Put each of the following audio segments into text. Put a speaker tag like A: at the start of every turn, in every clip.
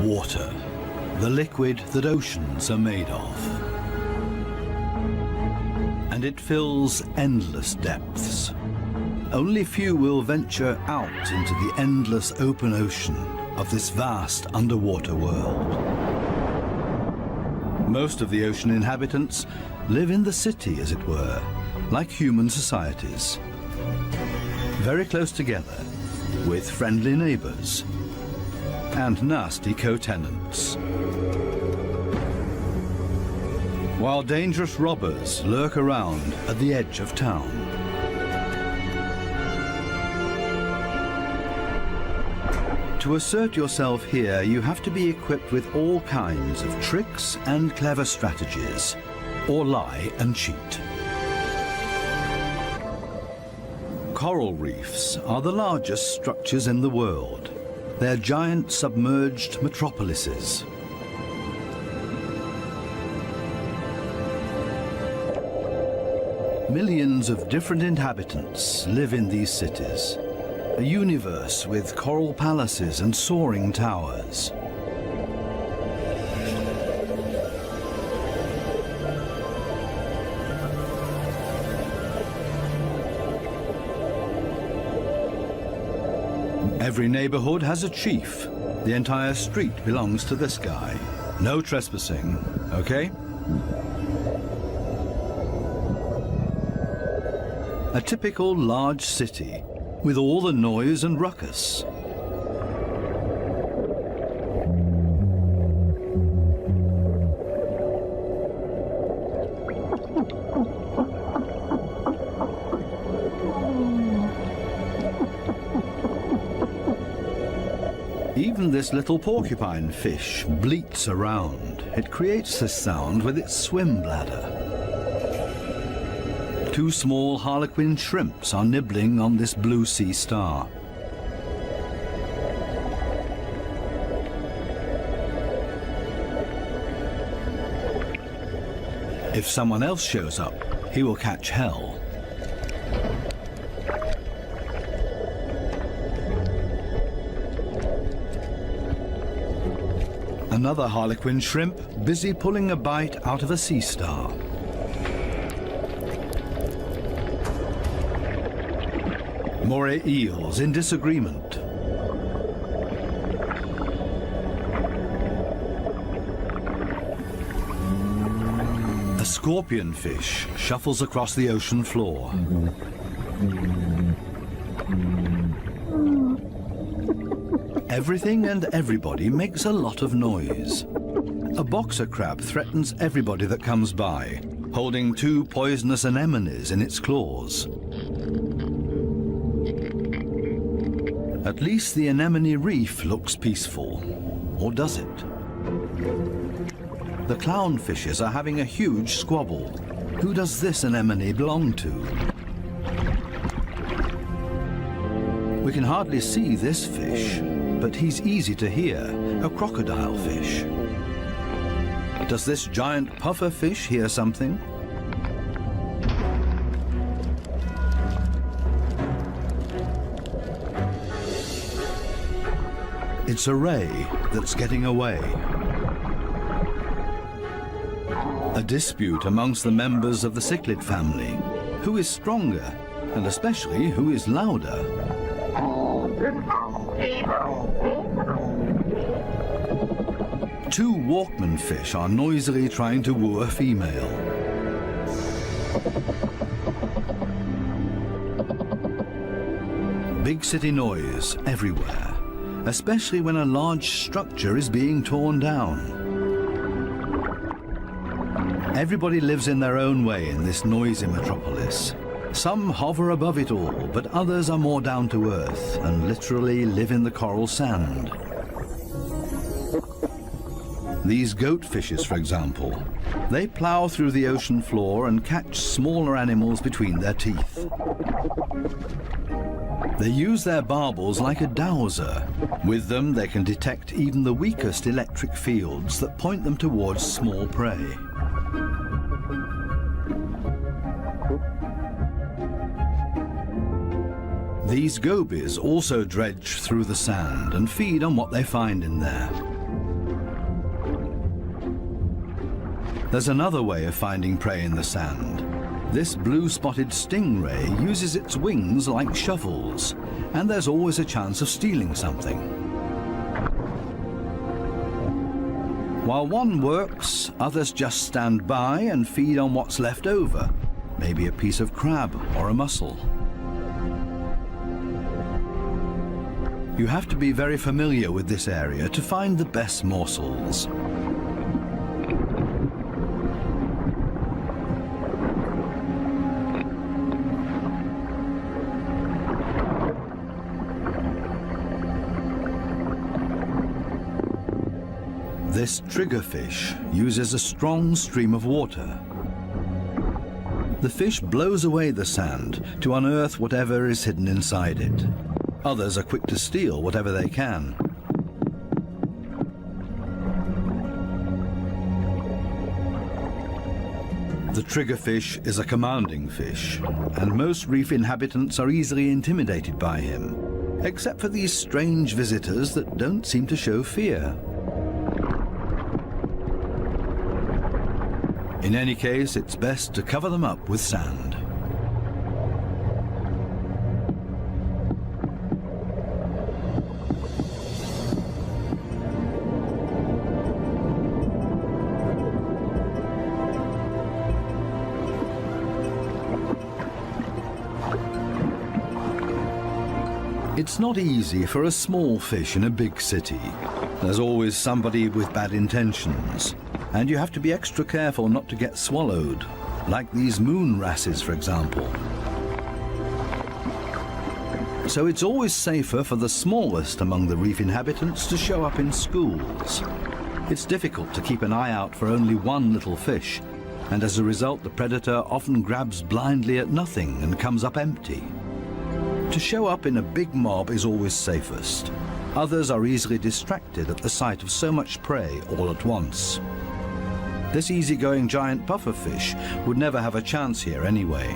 A: Water, the liquid that oceans are made of. And it fills endless depths. Only few will venture out into the endless open ocean of this vast underwater world. Most of the ocean inhabitants live in the city, as it were, like human societies. Very close together, with friendly neighbours and nasty co-tenants. While dangerous robbers lurk around at the edge of town. To assert yourself here, you have to be equipped with all kinds of tricks and clever strategies, or lie and cheat. Coral reefs are the largest structures in the world. They're giant submerged metropolises. Millions of different inhabitants live in these cities. A universe with coral palaces and soaring towers. Every neighborhood has a chief. The entire street belongs to this guy. No trespassing, okay? A typical large city with all the noise and ruckus. Even this little porcupine fish bleats around. It creates this sound with its swim bladder. Two small harlequin shrimps are nibbling on this blue sea star. If someone else shows up, he will catch hell. Another harlequin shrimp busy pulling a bite out of a sea star. Moray eels in disagreement. A scorpion fish shuffles across the ocean floor. Everything and everybody makes a lot of noise. A boxer crab threatens everybody that comes by, holding two poisonous anemones in its claws. At least the anemone reef looks peaceful. Or does it? The clownfishes are having a huge squabble. Who does this anemone belong to? We can hardly see this fish, but he's easy to hear, a crocodile fish. Does this giant puffer fish hear something? It's a ray that's getting away. A dispute amongst the members of the cichlid family. Who is stronger, and especially who is louder? Two Walkman fish are noisily trying to woo a female. Big city noise everywhere, especially when a large structure is being torn down. Everybody lives in their own way in this noisy metropolis. Some hover above it all, but others are more down to earth and literally live in the coral sand. These goatfishes, for example, they plow through the ocean floor and catch smaller animals between their teeth. They use their barbels like a dowser. With them, they can detect even the weakest electric fields that point them towards small prey. These gobies also dredge through the sand and feed on what they find in there. There's another way of finding prey in the sand. This blue-spotted stingray uses its wings like shovels, and there's always a chance of stealing something. While one works, others just stand by and feed on what's left over, maybe a piece of crab or a mussel. You have to be very familiar with this area to find the best morsels. This triggerfish uses a strong stream of water. The fish blows away the sand to unearth whatever is hidden inside it. Others are quick to steal whatever they can. The triggerfish is a commanding fish, and most reef inhabitants are easily intimidated by him, except for these strange visitors that don't seem to show fear. In any case, it's best to cover them up with sand. It's not easy for a small fish in a big city. There's always somebody with bad intentions, and you have to be extra careful not to get swallowed, like these moon wrasses, for example. So it's always safer for the smallest among the reef inhabitants to show up in schools. It's difficult to keep an eye out for only one little fish, and as a result the predator often grabs blindly at nothing and comes up empty. To show up in a big mob is always safest. Others are easily distracted at the sight of so much prey all at once. This easygoing giant pufferfish would never have a chance here anyway.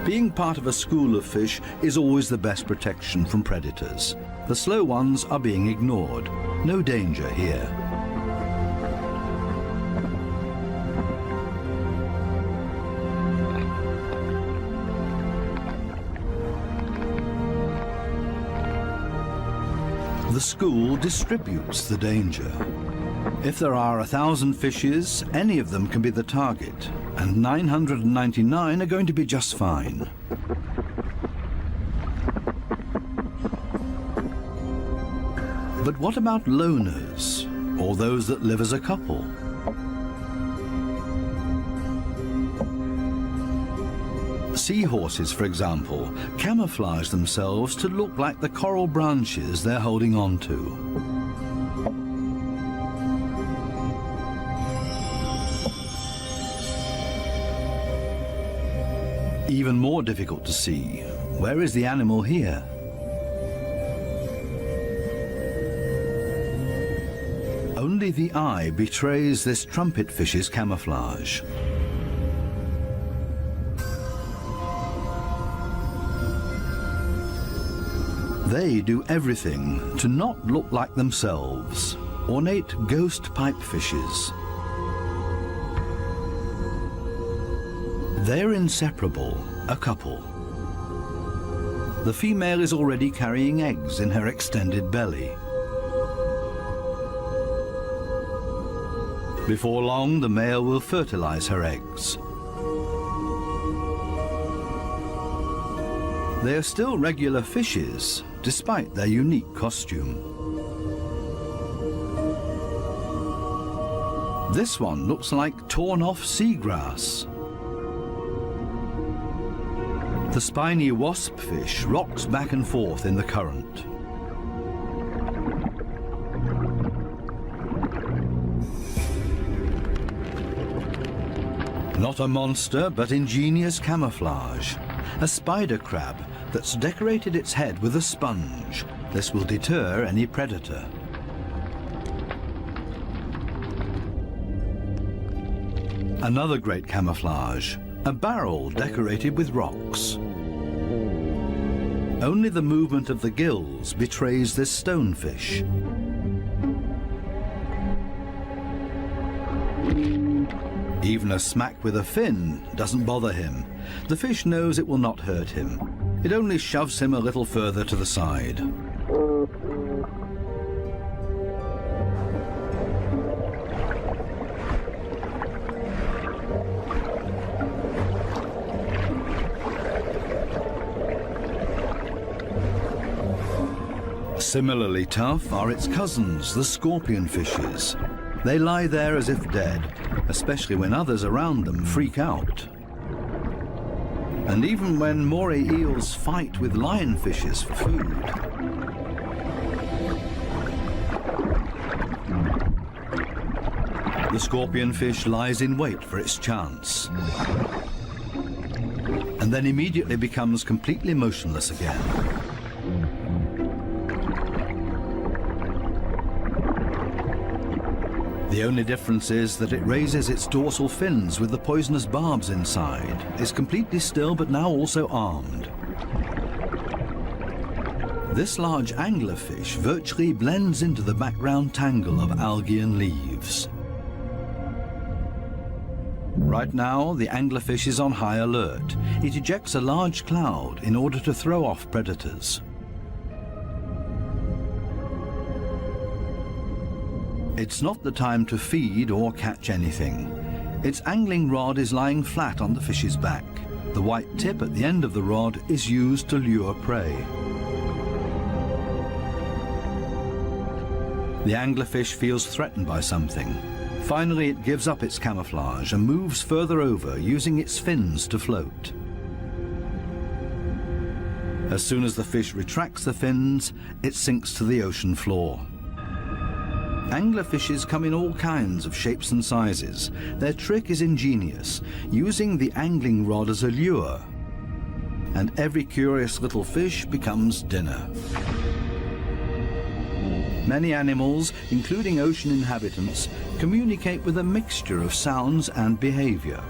A: Being part of a school of fish is always the best protection from predators. The slow ones are being ignored. No danger here. The school distributes the danger. If there are 1,000 fishes, any of them can be the target, and 999 are going to be just fine. But what about loners, or those that live as a couple? Seahorses, for example, camouflage themselves to look like the coral branches they're holding on to. Even more difficult to see. Where is the animal here? Only the eye betrays this trumpetfish's camouflage. They do everything to not look like themselves. Ornate ghost pipefishes. They're inseparable, a couple. The female is already carrying eggs in her extended belly. Before long, the male will fertilize her eggs. They are still regular fishes, despite their unique costume. This one looks like torn-off seagrass. The spiny waspfish rocks back and forth in the current. Not a monster, but ingenious camouflage. A spider crab that's decorated its head with a sponge. This will deter any predator. Another great camouflage, a barrel decorated with rocks. Only the movement of the gills betrays this stonefish. Even a smack with a fin doesn't bother him. The fish knows it will not hurt him. It only shoves him a little further to the side. Similarly tough are its cousins, the scorpion fishes. They lie there as if dead, especially when others around them freak out. And even when moray eels fight with lionfishes for food. The scorpionfish lies in wait for its chance, and then immediately becomes completely motionless again. The only difference is that it raises its dorsal fins with the poisonous barbs inside, is completely still but now also armed. This large anglerfish virtually blends into the background tangle of algae and leaves. Right now, the anglerfish is on high alert. It ejects a large cloud in order to throw off predators. It's not the time to feed or catch anything. Its angling rod is lying flat on the fish's back. The white tip at the end of the rod is used to lure prey. The anglerfish feels threatened by something. Finally, it gives up its camouflage and moves further over, using its fins to float. As soon as the fish retracts the fins, it sinks to the ocean floor. Anglerfishes come in all kinds of shapes and sizes. Their trick is ingenious, using the angling rod as a lure. And every curious little fish becomes dinner. Many animals, including ocean inhabitants, communicate with a mixture of sounds and behavior.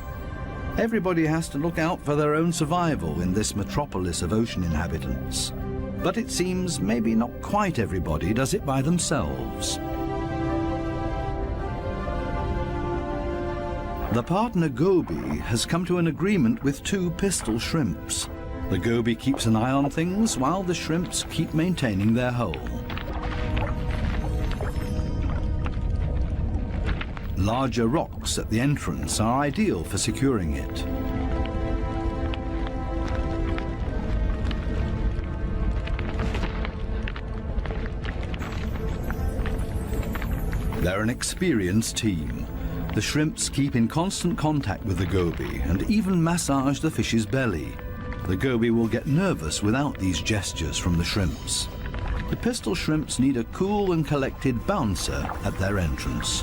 A: Everybody has to look out for their own survival in this metropolis of ocean inhabitants. But it seems maybe not quite everybody does it by themselves. The partner goby has come to an agreement with two pistol shrimps. The goby keeps an eye on things while the shrimps keep maintaining their hole. Larger rocks at the entrance are ideal for securing it. They're an experienced team. The shrimps keep in constant contact with the goby and even massage the fish's belly. The goby will get nervous without these gestures from the shrimps. The pistol shrimps need a cool and collected bouncer at their entrance.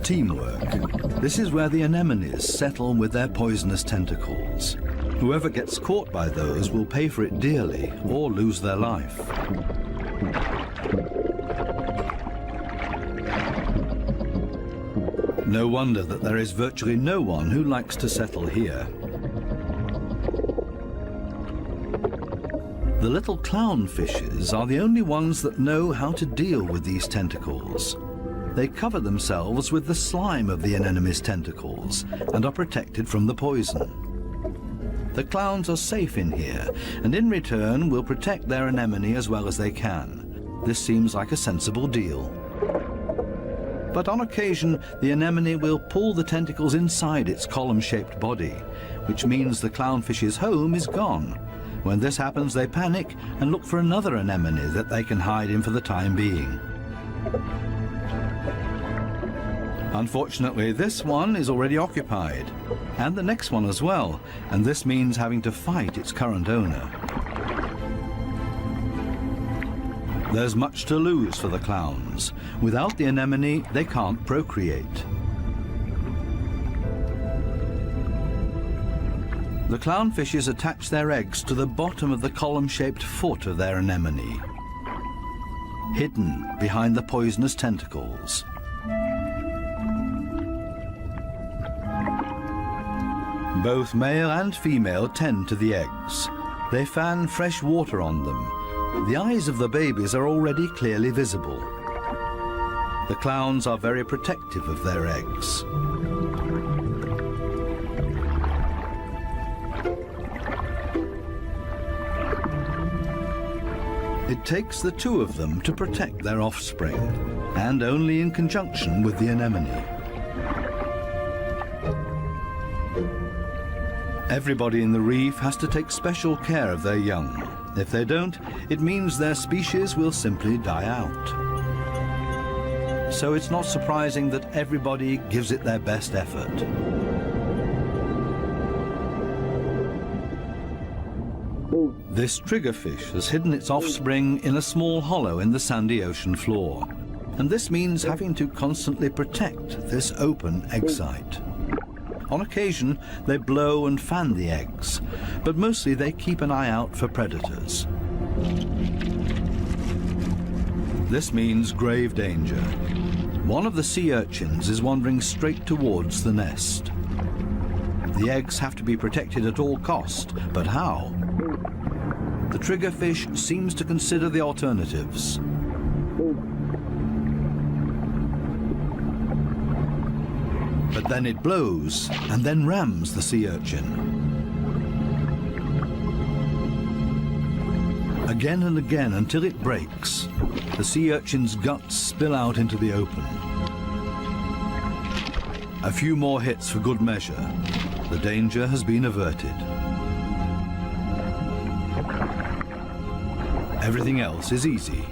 A: Teamwork. This is where the anemones settle with their poisonous tentacles. Whoever gets caught by those will pay for it dearly or lose their life. No wonder that there is virtually no one who likes to settle here. The little clownfishes are the only ones that know how to deal with these tentacles. They cover themselves with the slime of the anemone's tentacles and are protected from the poison. The clowns are safe in here, and in return will protect their anemone as well as they can. This seems like a sensible deal. But on occasion, the anemone will pull the tentacles inside its column-shaped body, which means the clownfish's home is gone. When this happens, they panic and look for another anemone that they can hide in for the time being. Unfortunately, this one is already occupied, and the next one as well, and this means having to fight its current owner. There's much to lose for the clowns. Without the anemone, they can't procreate. The clownfishes attach their eggs to the bottom of the column-shaped foot of their anemone, hidden behind the poisonous tentacles. Both male and female tend to the eggs. They fan fresh water on them. The eyes of the babies are already clearly visible. The clowns are very protective of their eggs. It takes the two of them to protect their offspring, and only in conjunction with the anemone. Everybody in the reef has to take special care of their young. If they don't, it means their species will simply die out. So it's not surprising that everybody gives it their best effort. This triggerfish has hidden its offspring in a small hollow in the sandy ocean floor. And this means having to constantly protect this open egg site. On occasion, they blow and fan the eggs, but mostly they keep an eye out for predators. This means grave danger. One of the sea urchins is wandering straight towards the nest. The eggs have to be protected at all cost, but how? The triggerfish seems to consider the alternatives. But then it blows and then rams the sea urchin. Again and again until it breaks. The sea urchin's guts spill out into the open. A few more hits for good measure. The danger has been averted. Everything else is easy.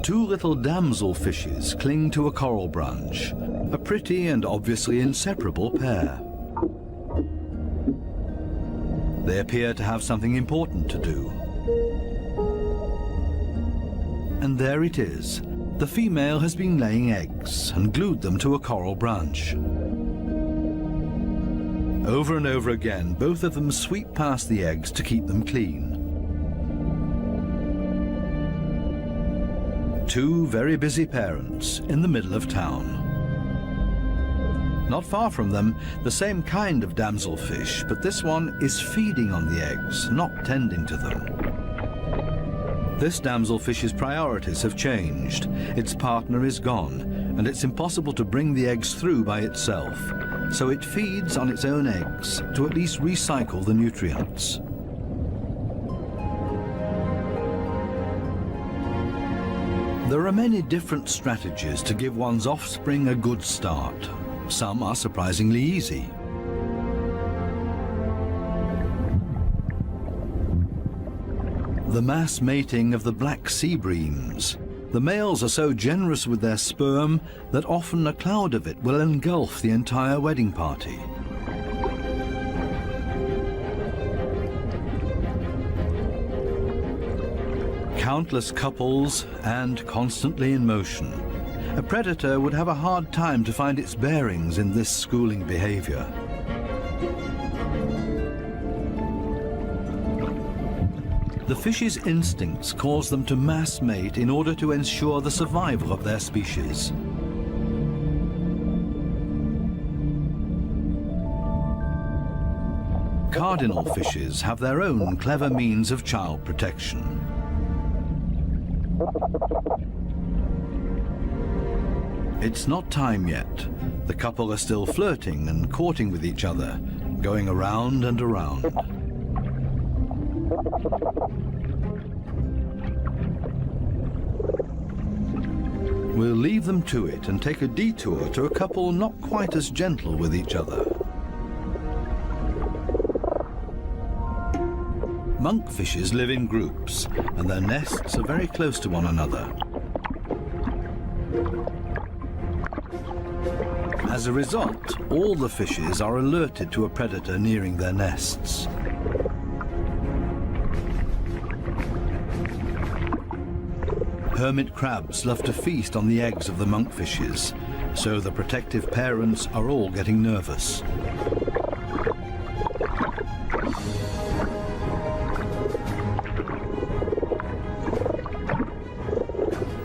A: Two little damselfishes cling to a coral branch, a pretty and obviously inseparable pair. They appear to have something important to do. And there it is. The female has been laying eggs and glued them to a coral branch. Over and over again, both of them sweep past the eggs to keep them clean. Two very busy parents in the middle of town. Not far from them, the same kind of damselfish, but this one is feeding on the eggs, not tending to them. This damselfish's priorities have changed. Its partner is gone, and it's impossible to bring the eggs through by itself. So it feeds on its own eggs to at least recycle the nutrients. There are many different strategies to give one's offspring a good start. Some are surprisingly easy. The mass mating of the black sea breams. The males are so generous with their sperm that often a cloud of it will engulf the entire wedding party. Countless couples and constantly in motion. A predator would have a hard time to find its bearings in this schooling behavior. The fish's instincts cause them to mass mate in order to ensure the survival of their species. Cardinal fishes have their own clever means of child protection. It's not time yet. The couple are still flirting and courting with each other, going around and around. We'll leave them to it and take a detour to a couple not quite as gentle with each other. Monkfishes live in groups, and their nests are very close to one another. As a result, all the fishes are alerted to a predator nearing their nests. Hermit crabs love to feast on the eggs of the monkfishes, so the protective parents are all getting nervous.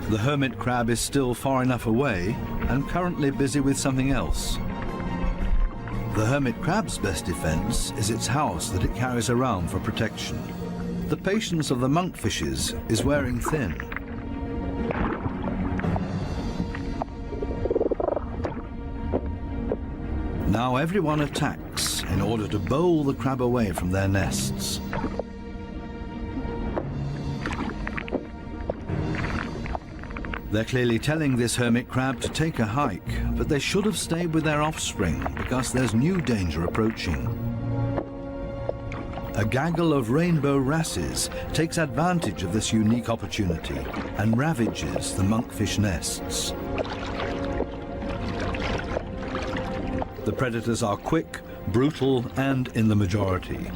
A: The hermit crab is still far enough away and currently busy with something else. The hermit crab's best defense is its house that it carries around for protection. The patience of the monkfishes is wearing thin. Now everyone attacks in order to bowl the crab away from their nests. They're clearly telling this hermit crab to take a hike, but they should have stayed with their offspring because there's new danger approaching. A gaggle of rainbow wrasses takes advantage of this unique opportunity and ravages the monkfish nests. The predators are quick, brutal, and in the majority.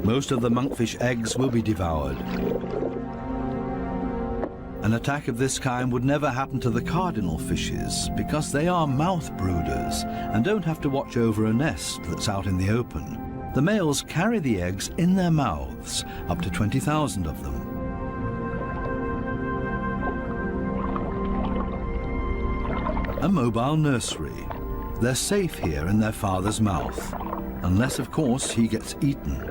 A: Most of the monkfish eggs will be devoured. An attack of this kind would never happen to the cardinal fishes because they are mouth brooders and don't have to watch over a nest that's out in the open. The males carry the eggs in their mouths, up to 20,000 of them. A mobile nursery. They're safe here in their father's mouth, unless, of course, he gets eaten.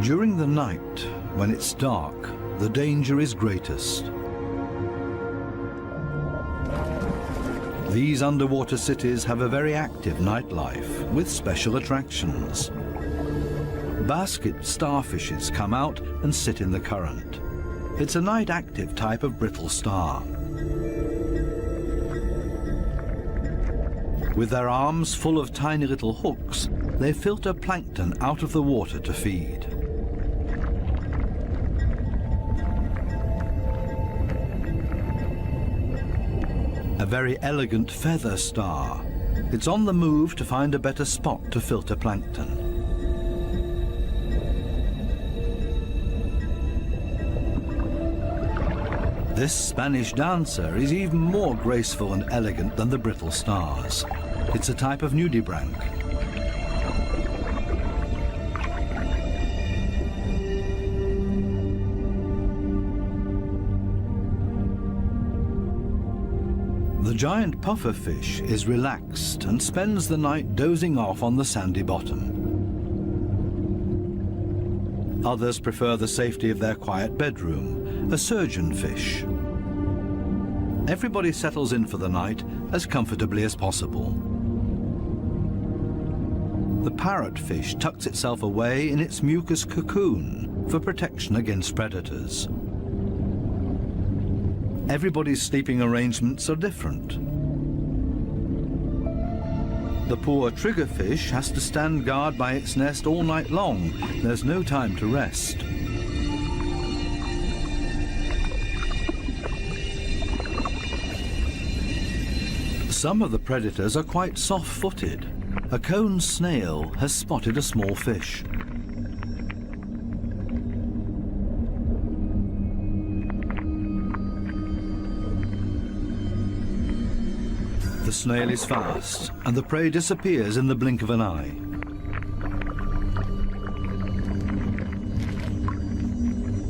A: During the night, when it's dark, the danger is greatest. These underwater cities have a very active nightlife with special attractions. Basket starfishes come out and sit in the current. It's a night-active type of brittle star. With their arms full of tiny little hooks, they filter plankton out of the water to feed. A very elegant feather star. It's on the move to find a better spot to filter plankton. This Spanish dancer is even more graceful and elegant than the brittle stars. It's a type of nudibranch. The giant pufferfish is relaxed and spends the night dozing off on the sandy bottom. Others prefer the safety of their quiet bedroom, a surgeonfish. Everybody settles in for the night as comfortably as possible. The parrotfish tucks itself away in its mucus cocoon for protection against predators. Everybody's sleeping arrangements are different. The poor triggerfish has to stand guard by its nest all night long. There's no time to rest. Some of the predators are quite soft-footed. A cone snail has spotted a small fish. The snail is fast, and the prey disappears in the blink of an eye.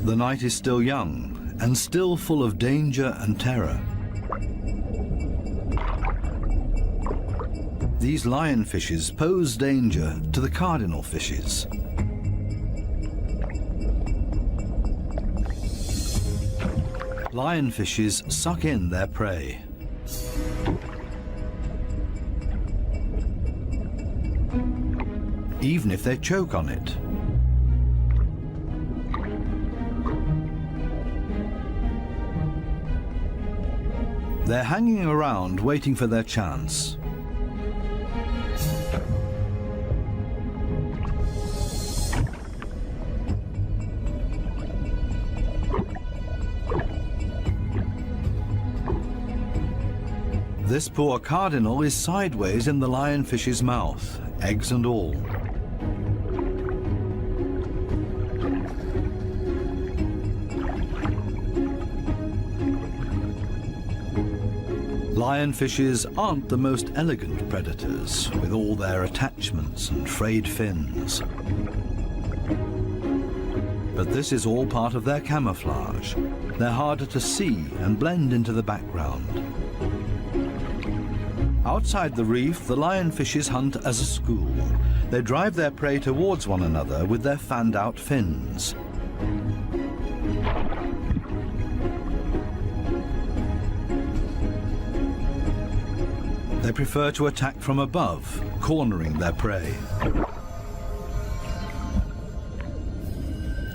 A: The night is still young, and still full of danger and terror. These lionfishes pose danger to the cardinal fishes. Lionfishes suck in their prey. Even if they choke on it. They're hanging around waiting for their chance. This poor cardinal is sideways in the lionfish's mouth, eggs and all. Lionfishes aren't the most elegant predators, with all their attachments and frayed fins. But this is all part of their camouflage. They're harder to see and blend into the background. Outside the reef, the lionfishes hunt as a school. They drive their prey towards one another with their fanned-out fins. They prefer to attack from above, cornering their prey.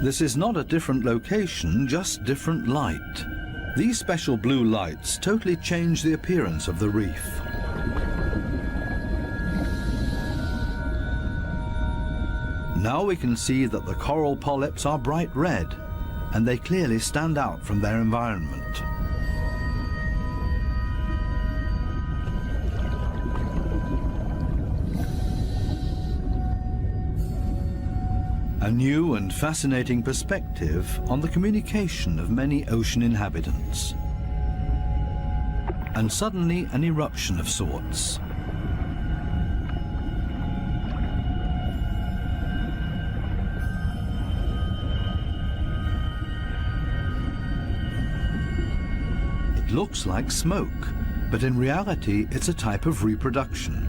A: This is not a different location, just different light. These special blue lights totally change the appearance of the reef. Now we can see that the coral polyps are bright red, and they clearly stand out from their environment. A new and fascinating perspective on the communication of many ocean inhabitants. And suddenly an eruption of sorts. It looks like smoke, but in reality it's a type of reproduction.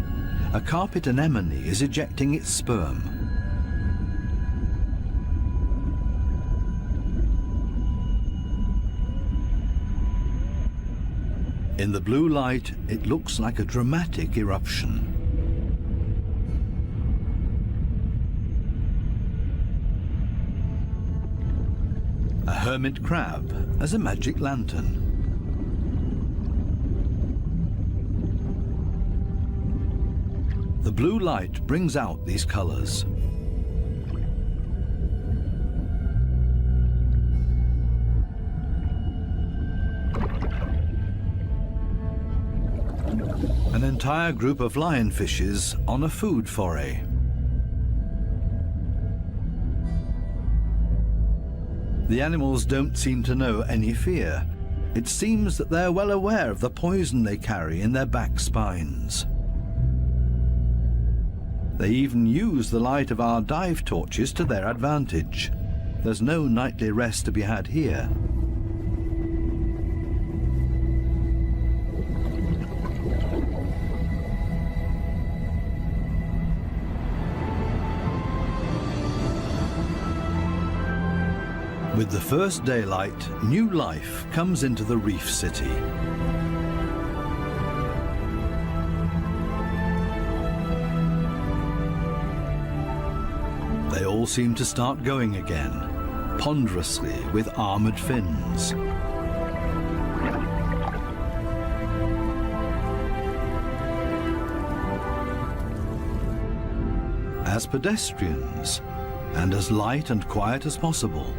A: A carpet anemone is ejecting its sperm. In the blue light, it looks like a dramatic eruption. A hermit crab as a magic lantern. The blue light brings out these colors. An entire group of lionfishes on a food foray. The animals don't seem to know any fear. It seems that they're well aware of the poison they carry in their back spines. They even use the light of our dive torches to their advantage. There's no nightly rest to be had here. With the first daylight, new life comes into the reef city. They all seem to start going again, ponderously with armored fins. As pedestrians, and as light and quiet as possible.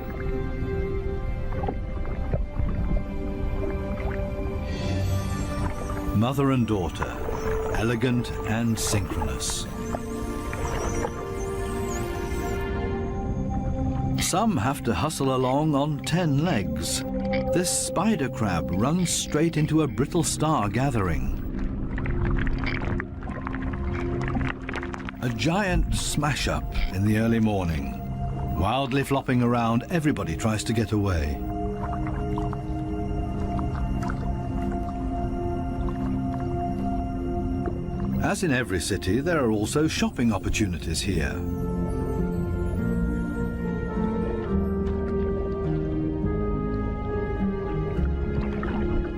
A: Mother and daughter, elegant and synchronous. Some have to hustle along on 10 legs. This spider crab runs straight into a brittle star gathering. A giant smash-up in the early morning. Wildly flopping around, everybody tries to get away. As in every city, there are also shopping opportunities here.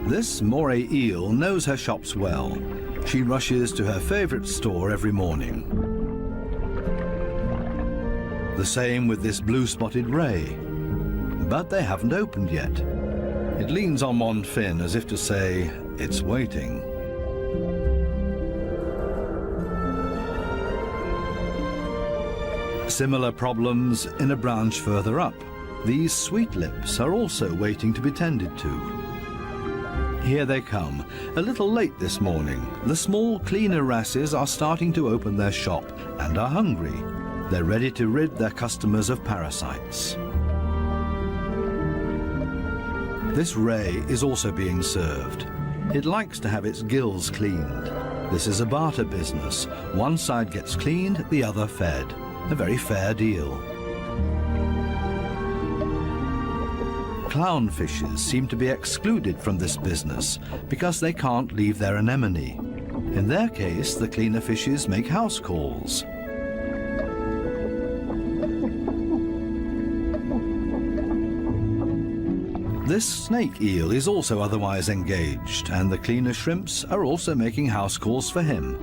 A: This moray eel knows her shops well. She rushes to her favorite store every morning. The same with this blue-spotted ray. But they haven't opened yet. It leans on one fin as if to say, it's waiting. Similar problems in a branch further up. These sweet lips are also waiting to be tended to. Here they come, a little late this morning. The small, cleaner wrasses are starting to open their shop and are hungry. They're ready to rid their customers of parasites. This ray is also being served. It likes to have its gills cleaned. This is a barter business. One side gets cleaned, the other fed. A very fair deal. Clownfishes seem to be excluded from this business because they can't leave their anemone. In their case, the cleaner fishes make house calls. This snake eel is also otherwise engaged, and the cleaner shrimps are also making house calls for him.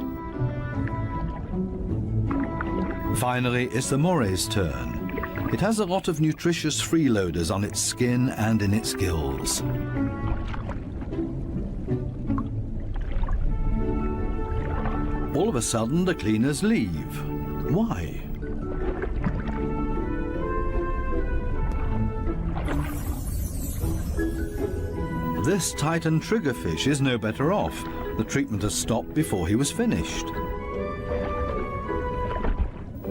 A: Finally, it's the moray's turn. It has a lot of nutritious freeloaders on its skin and in its gills. All of a sudden, the cleaners leave. Why? This Titan triggerfish is no better off. The treatment has stopped before he was finished.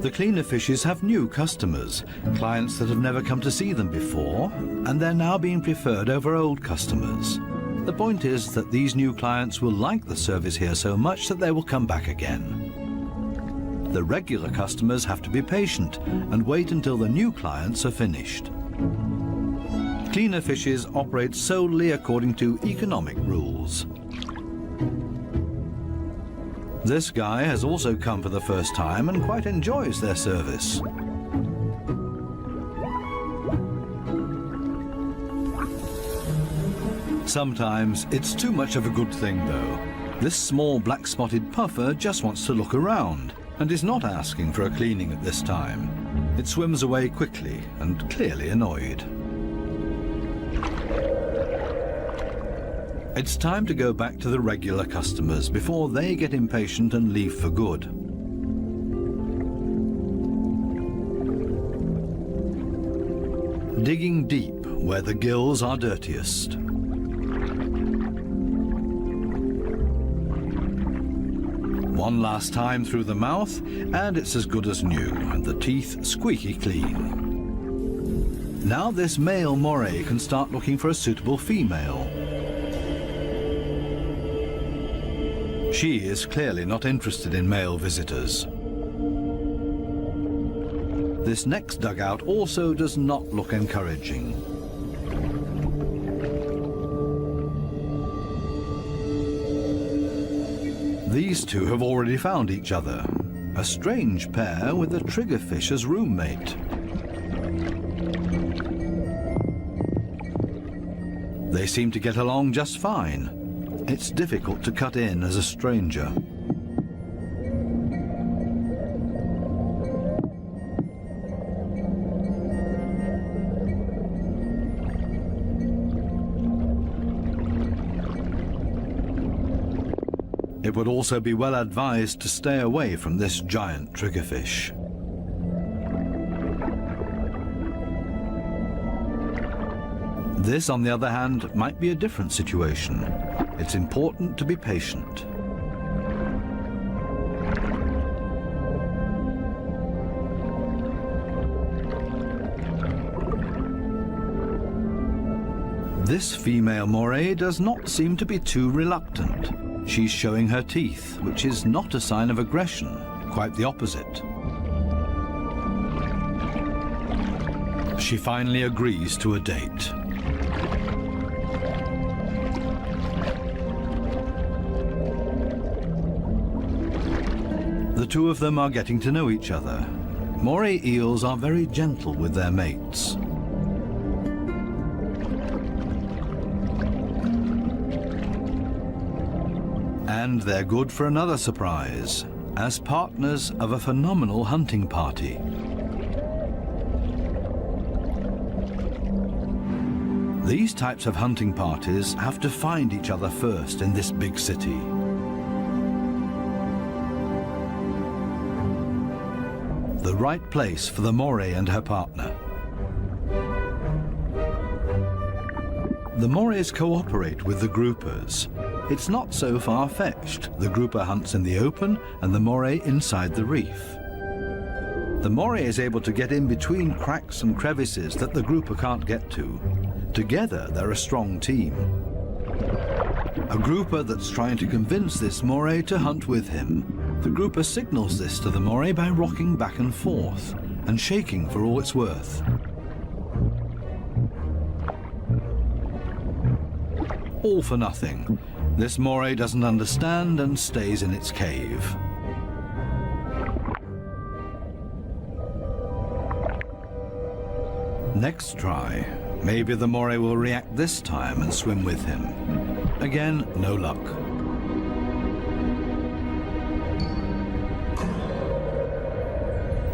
A: The cleaner fishes have new customers, clients that have never come to see them before, and they're now being preferred over old customers. The point is that these new clients will like the service here so much that they will come back again. The regular customers have to be patient and wait until the new clients are finished. Cleaner fishes operate solely according to economic rules. This guy has also come for the first time and quite enjoys their service. Sometimes it's too much of a good thing, though. This small black-spotted puffer just wants to look around and is not asking for a cleaning at this time. It swims away quickly and clearly annoyed. It's time to go back to the regular customers before they get impatient and leave for good. Digging deep where the gills are dirtiest. One last time through the mouth, and it's as good as new, and the teeth squeaky clean. Now this male moray can start looking for a suitable female. She is clearly not interested in male visitors. This next dugout also does not look encouraging. These two have already found each other. A strange pair with a triggerfish as roommate. They seem to get along just fine. It's difficult to cut in as a stranger. It would also be well advised to stay away from this giant triggerfish. This, on the other hand, might be a different situation. It's important to be patient. This female moray does not seem to be too reluctant. She's showing her teeth, which is not a sign of aggression, quite the opposite. She finally agrees to a date. The two of them are getting to know each other. Moray eels are very gentle with their mates. And they're good for another surprise, as partners of a phenomenal hunting party. These types of hunting parties have to find each other first in this big city. The right place for the moray and her partner. The morays cooperate with the groupers. It's not so far-fetched. The grouper hunts in the open and the moray inside the reef. The moray is able to get in between cracks and crevices that the grouper can't get to. Together, they're a strong team. A grouper that's trying to convince this moray to hunt with him. The grouper signals this to the moray by rocking back and forth and shaking for all it's worth. All for nothing. This moray doesn't understand and stays in its cave. Next try. Maybe the moray will react this time and swim with him. Again, no luck.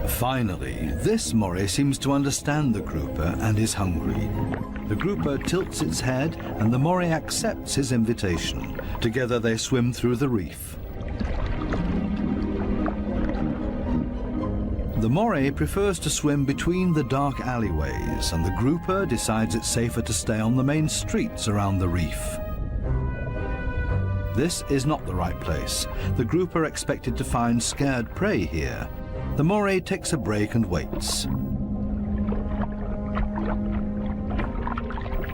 A: Finally, this moray seems to understand the grouper and is hungry. The grouper tilts its head and the moray accepts his invitation. Together they swim through the reef. The moray prefers to swim between the dark alleyways, and the grouper decides it's safer to stay on the main streets around the reef. This is not the right place. The grouper expected to find scared prey here. The moray takes a break and waits.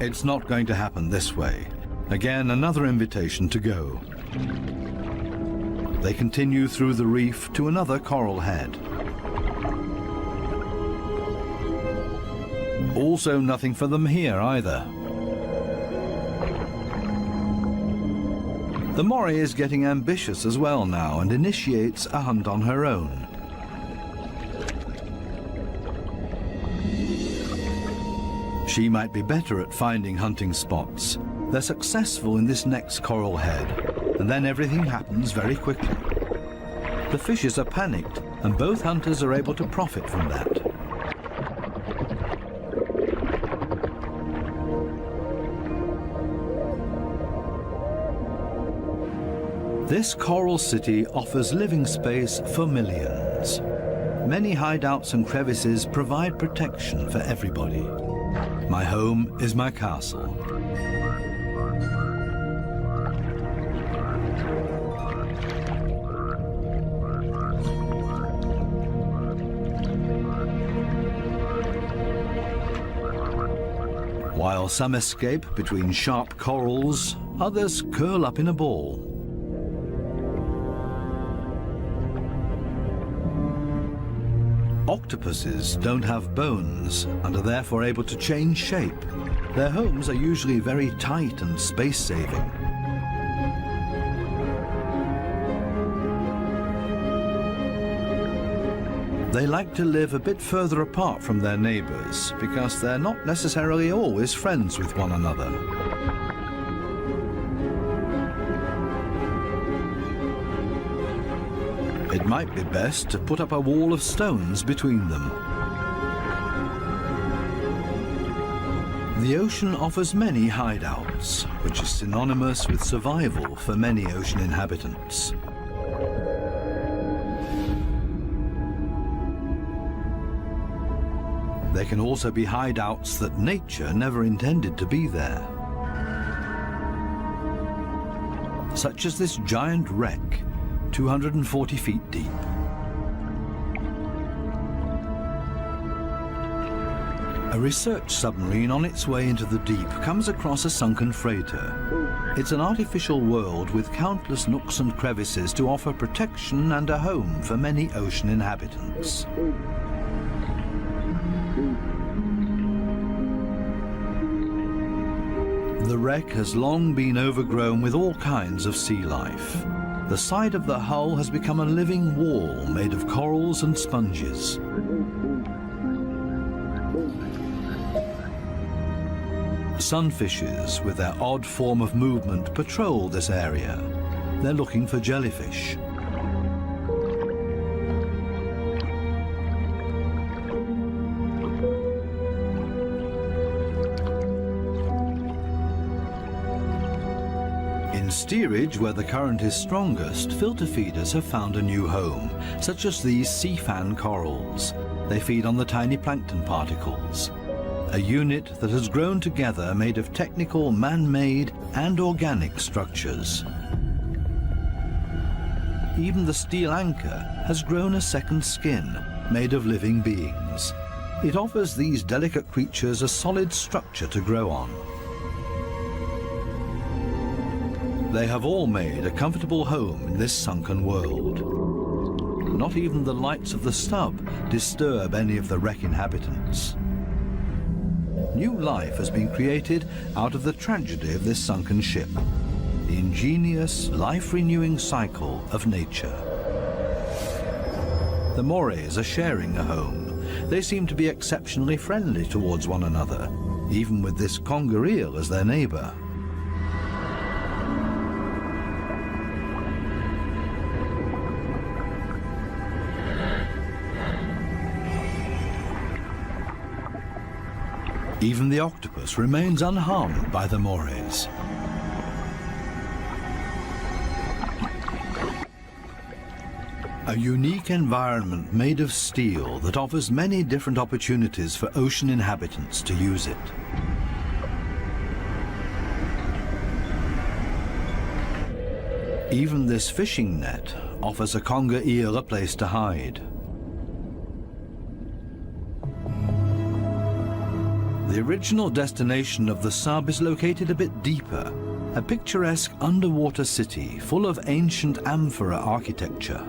A: It's not going to happen this way. Again, another invitation to go. They continue through the reef to another coral head. Also nothing for them here either. The moray is getting ambitious as well now and initiates a hunt on her own. She might be better at finding hunting spots. They're successful in this next coral head, and then everything happens very quickly. The fishes are panicked, and both hunters are able to profit from that. This coral city offers living space for millions. Many hideouts and crevices provide protection for everybody. My home is my castle. While some escape between sharp corals, others curl up in a ball. Octopuses don't have bones and are therefore able to change shape. Their homes are usually very tight and space-saving. They like to live a bit further apart from their neighbors because they're not necessarily always friends with one another. It might be best to put up a wall of stones between them. The ocean offers many hideouts, which is synonymous with survival for many ocean inhabitants. There can also be hideouts that nature never intended to be there, such as this giant wreck, 240 feet deep. A research submarine on its way into the deep comes across a sunken freighter. It's an artificial world with countless nooks and crevices to offer protection and a home for many ocean inhabitants. The wreck has long been overgrown with all kinds of sea life. The side of the hull has become a living wall made of corals and sponges. Sunfishes, with their odd form of movement, patrol this area. They're looking for jellyfish. In steerage, where the current is strongest, filter feeders have found a new home, such as these sea fan corals. They feed on the tiny plankton particles. A unit that has grown together made of technical, man-made and organic structures. Even the steel anchor has grown a second skin, made of living beings. It offers these delicate creatures a solid structure to grow on. They have all made a comfortable home in this sunken world. Not even the lights of the stub disturb any of the wreck inhabitants. New life has been created out of the tragedy of this sunken ship, the ingenious, life-renewing cycle of nature. The Morays are sharing a home. They seem to be exceptionally friendly towards one another, even with this conger eel as their neighbour. Even the octopus remains unharmed by the Morays. A unique environment made of steel that offers many different opportunities for ocean inhabitants to use it. Even this fishing net offers a conger eel a place to hide. The original destination of the sub is located a bit deeper, a picturesque underwater city full of ancient amphora architecture.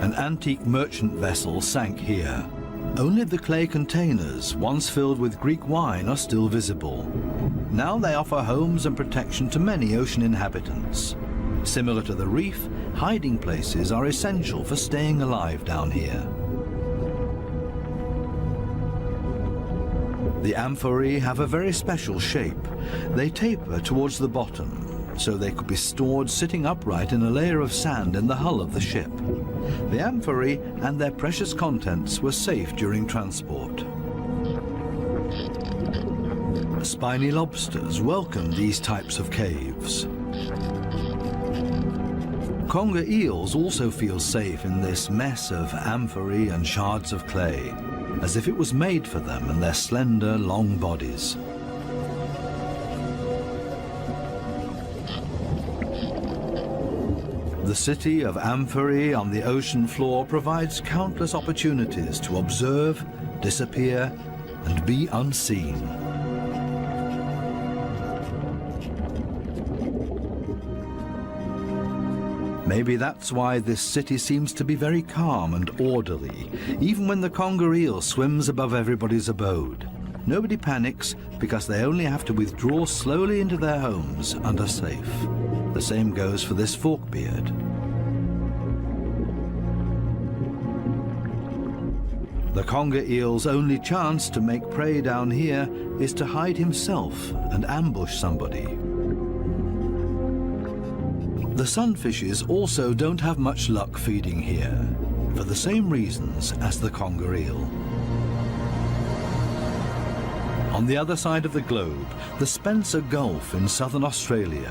A: An antique merchant vessel sank here. Only the clay containers, once filled with Greek wine, are still visible. Now they offer homes and protection to many ocean inhabitants. Similar to the reef, hiding places are essential for staying alive down here. The amphorae have a very special shape. They taper towards the bottom, so they could be stored sitting upright in a layer of sand in the hull of the ship. The amphorae and their precious contents were safe during transport. Spiny lobsters welcome these types of caves. Conger eels also feel safe in this mess of amphorae and shards of clay, as if it was made for them and their slender, long bodies. The city of amphorae on the ocean floor provides countless opportunities to observe, disappear, and be unseen. Maybe that's why this city seems to be very calm and orderly, even when the conger eel swims above everybody's abode. Nobody panics because they only have to withdraw slowly into their homes and are safe. The same goes for this forkbeard. The conger eel's only chance to make prey down here is to hide himself and ambush somebody. The sunfishes also don't have much luck feeding here, for the same reasons as the conger eel. On the other side of the globe, the Spencer Gulf in southern Australia.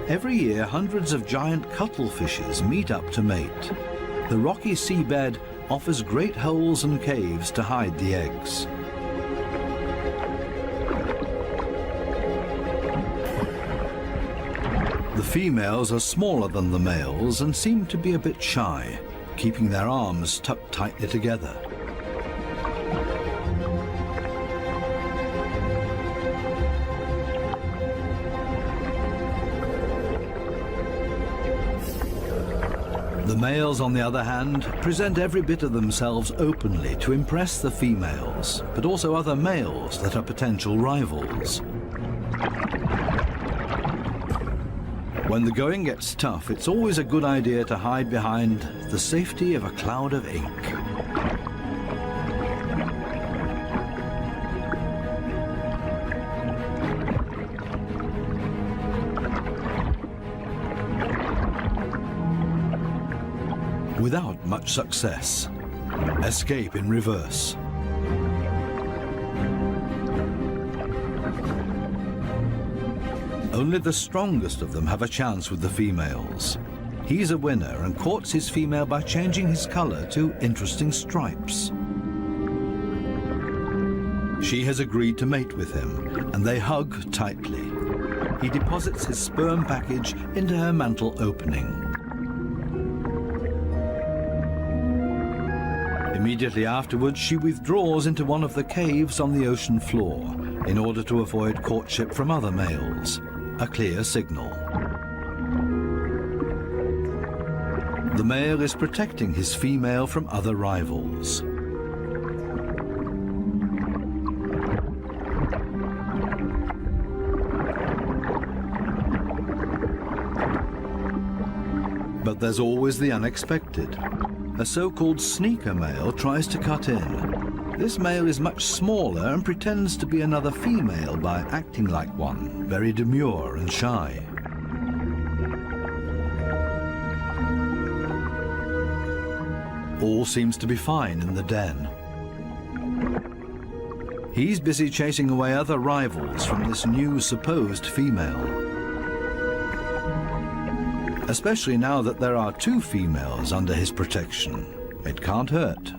A: Every year, hundreds of giant cuttlefishes meet up to mate. The rocky seabed offers great holes and caves to hide the eggs. The females are smaller than the males and seem to be a bit shy, keeping their arms tucked tightly together. The males, on the other hand, present every bit of themselves openly to impress the females, but also other males that are potential rivals. When the going gets tough, it's always a good idea to hide behind the safety of a cloud of ink. Without much success. Escape in reverse. Only the strongest of them have a chance with the females. He's a winner and courts his female by changing his color to interesting stripes. She has agreed to mate with him, and they hug tightly. He deposits his sperm package into her mantle opening. Immediately afterwards, she withdraws into one of the caves on the ocean floor in order to avoid courtship from other males, a clear signal. The male is protecting his female from other rivals. But there's always the unexpected. A so-called sneaker male tries to cut in. This male is much smaller and pretends to be another female by acting like one, very demure and shy. All seems to be fine in the den. He's busy chasing away other rivals from this new supposed female. Especially now that there are two females under his protection. It can't hurt.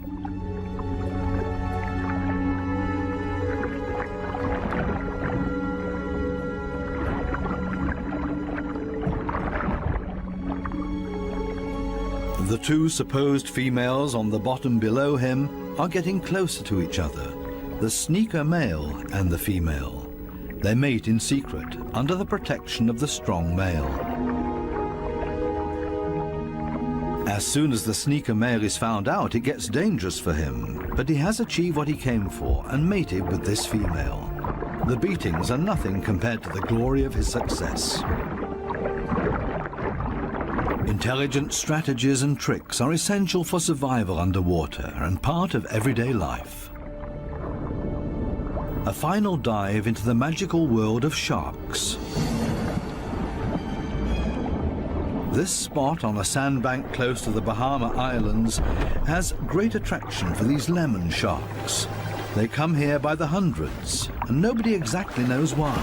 A: The two supposed females on the bottom below him are getting closer to each other, the sneaker male and the female. They mate in secret, under the protection of the strong male. As soon as the sneaker male is found out, it gets dangerous for him, but he has achieved what he came for and mated with this female. The beatings are nothing compared to the glory of his success. Intelligent strategies and tricks are essential for survival underwater and part of everyday life. A final dive into the magical world of sharks. This spot on a sandbank close to the Bahama Islands has great attraction for these lemon sharks. They come here by the hundreds, and nobody exactly knows why.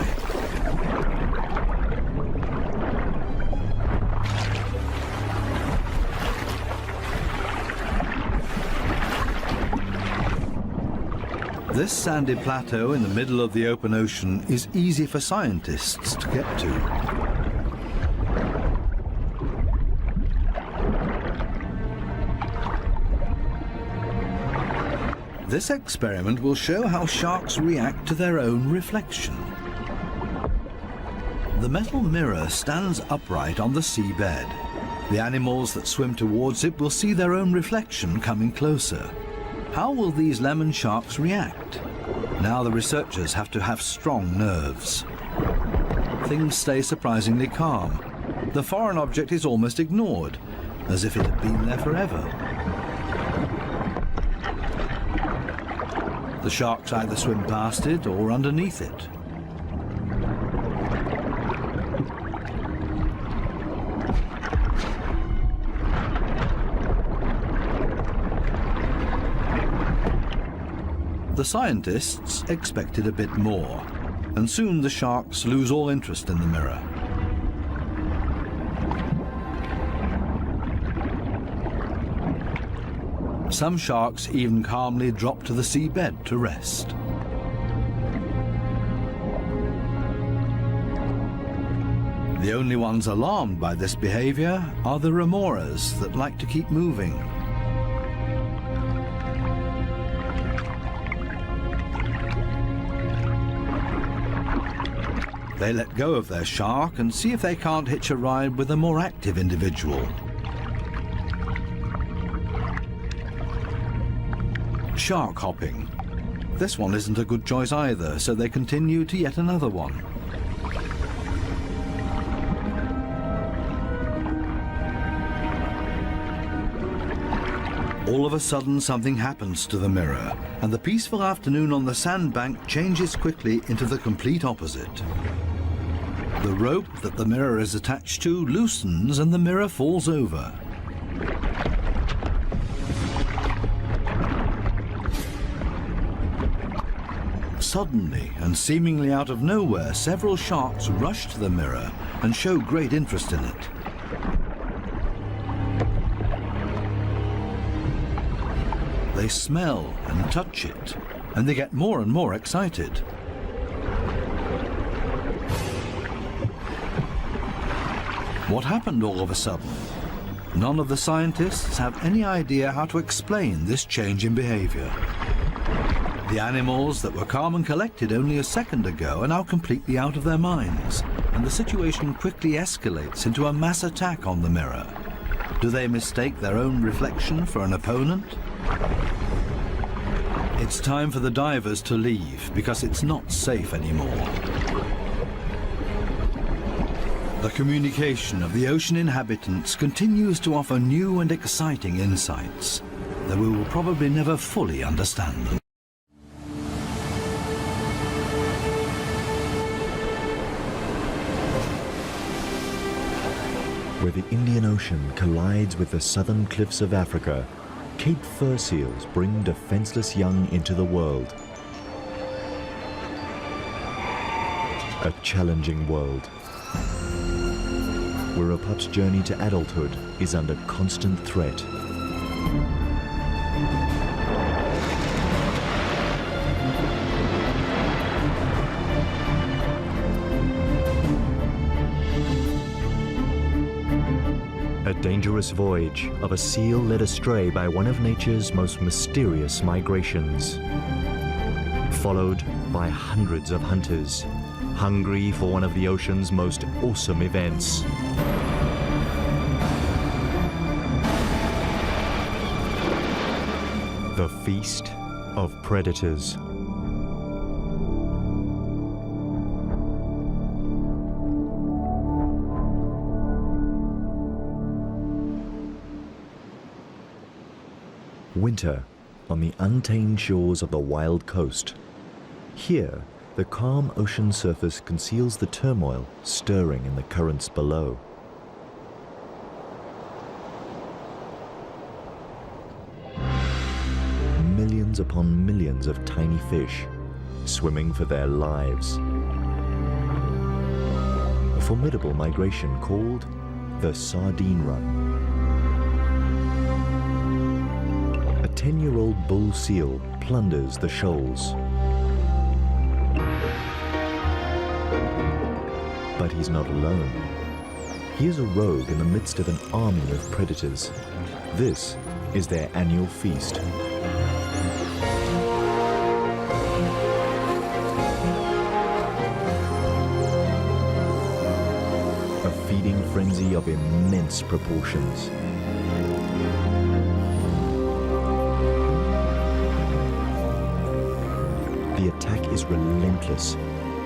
A: This sandy plateau in the middle of the open ocean is easy for scientists to get to. This experiment will show how sharks react to their own reflection. The metal mirror stands upright on the seabed. The animals that swim towards it will see their own reflection coming closer. How will these lemon sharks react? Now the researchers have to have strong nerves. Things stay surprisingly calm. The foreign object is almost ignored, as if it had been there forever. The sharks either swim past it or underneath it. The scientists expected a bit more, and soon the sharks lose all interest in the mirror. Some sharks even calmly drop to the seabed to rest. The only ones alarmed by this behavior are the remoras that like to keep moving. They let go of their shark and see if they can't hitch a ride with a more active individual. Shark hopping. This one isn't a good choice either, so they continue to yet another one. All of a sudden, something happens to the mirror, and the peaceful afternoon on the sandbank changes quickly into the complete opposite. The rope that the mirror is attached to loosens and the mirror falls over. Suddenly, and seemingly out of nowhere, several sharks rush to the mirror and show great interest in it. They smell and touch it, and they get more and more excited. What happened all of a sudden? None of the scientists have any idea how to explain this change in behavior. The animals that were calm and collected only a second ago are now completely out of their minds, and the situation quickly escalates into a mass attack on the mirror. Do they mistake their own reflection for an opponent? It's time for the divers to leave because it's not safe anymore. The communication of the ocean inhabitants continues to offer new and exciting insights, though we will probably never fully understand them.
B: Where the Indian Ocean collides with the southern cliffs of Africa, Cape fur seals bring defenseless young into the world. A challenging world, where a pup's journey to adulthood is under constant threat. A dangerous voyage of a seal led astray by one of nature's most mysterious migrations, followed by hundreds of hunters, hungry for one of the ocean's most awesome events. The Feast of Predators. Winter on the untamed shores of the wild coast. Here, the calm ocean surface conceals the turmoil stirring in the currents below. Millions upon millions of tiny fish swimming for their lives. A formidable migration called the Sardine Run. A 10-year-old bull seal plunders the shoals. But he's not alone. He is a rogue in the midst of an army of predators. This is their annual feast. A feeding frenzy of immense proportions. The attack is relentless,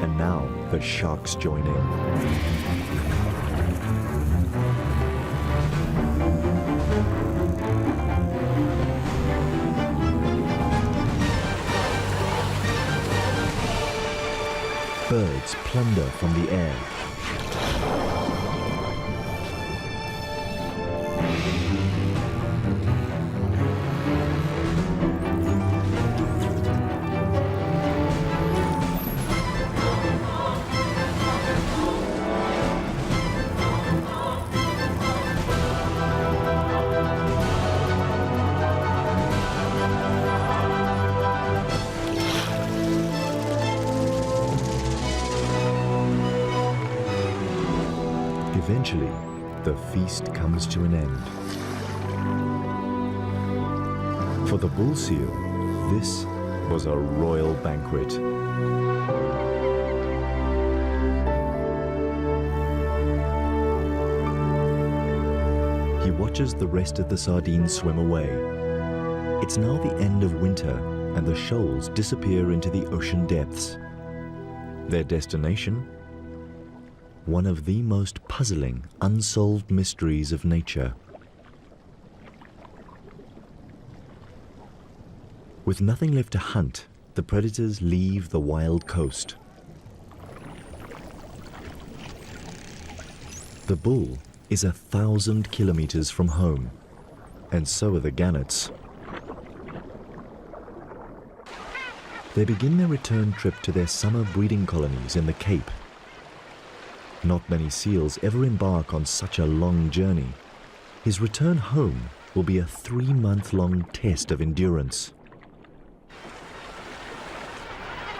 B: and now the sharks join in. Birds plunder from the air. Eventually, the feast comes to an end. For the bull seal, this was a royal banquet. He watches the rest of the sardines swim away. It's now the end of winter, and the shoals disappear into the ocean depths. Their destination? One of the most puzzling, unsolved mysteries of nature. With nothing left to hunt, the predators leave the wild coast. The bull is 1,000 kilometers from home, and so are the gannets. They begin their return trip to their summer breeding colonies in the Cape. Not many seals ever embark on such a long journey. His return home will be a 3-month-long test of endurance.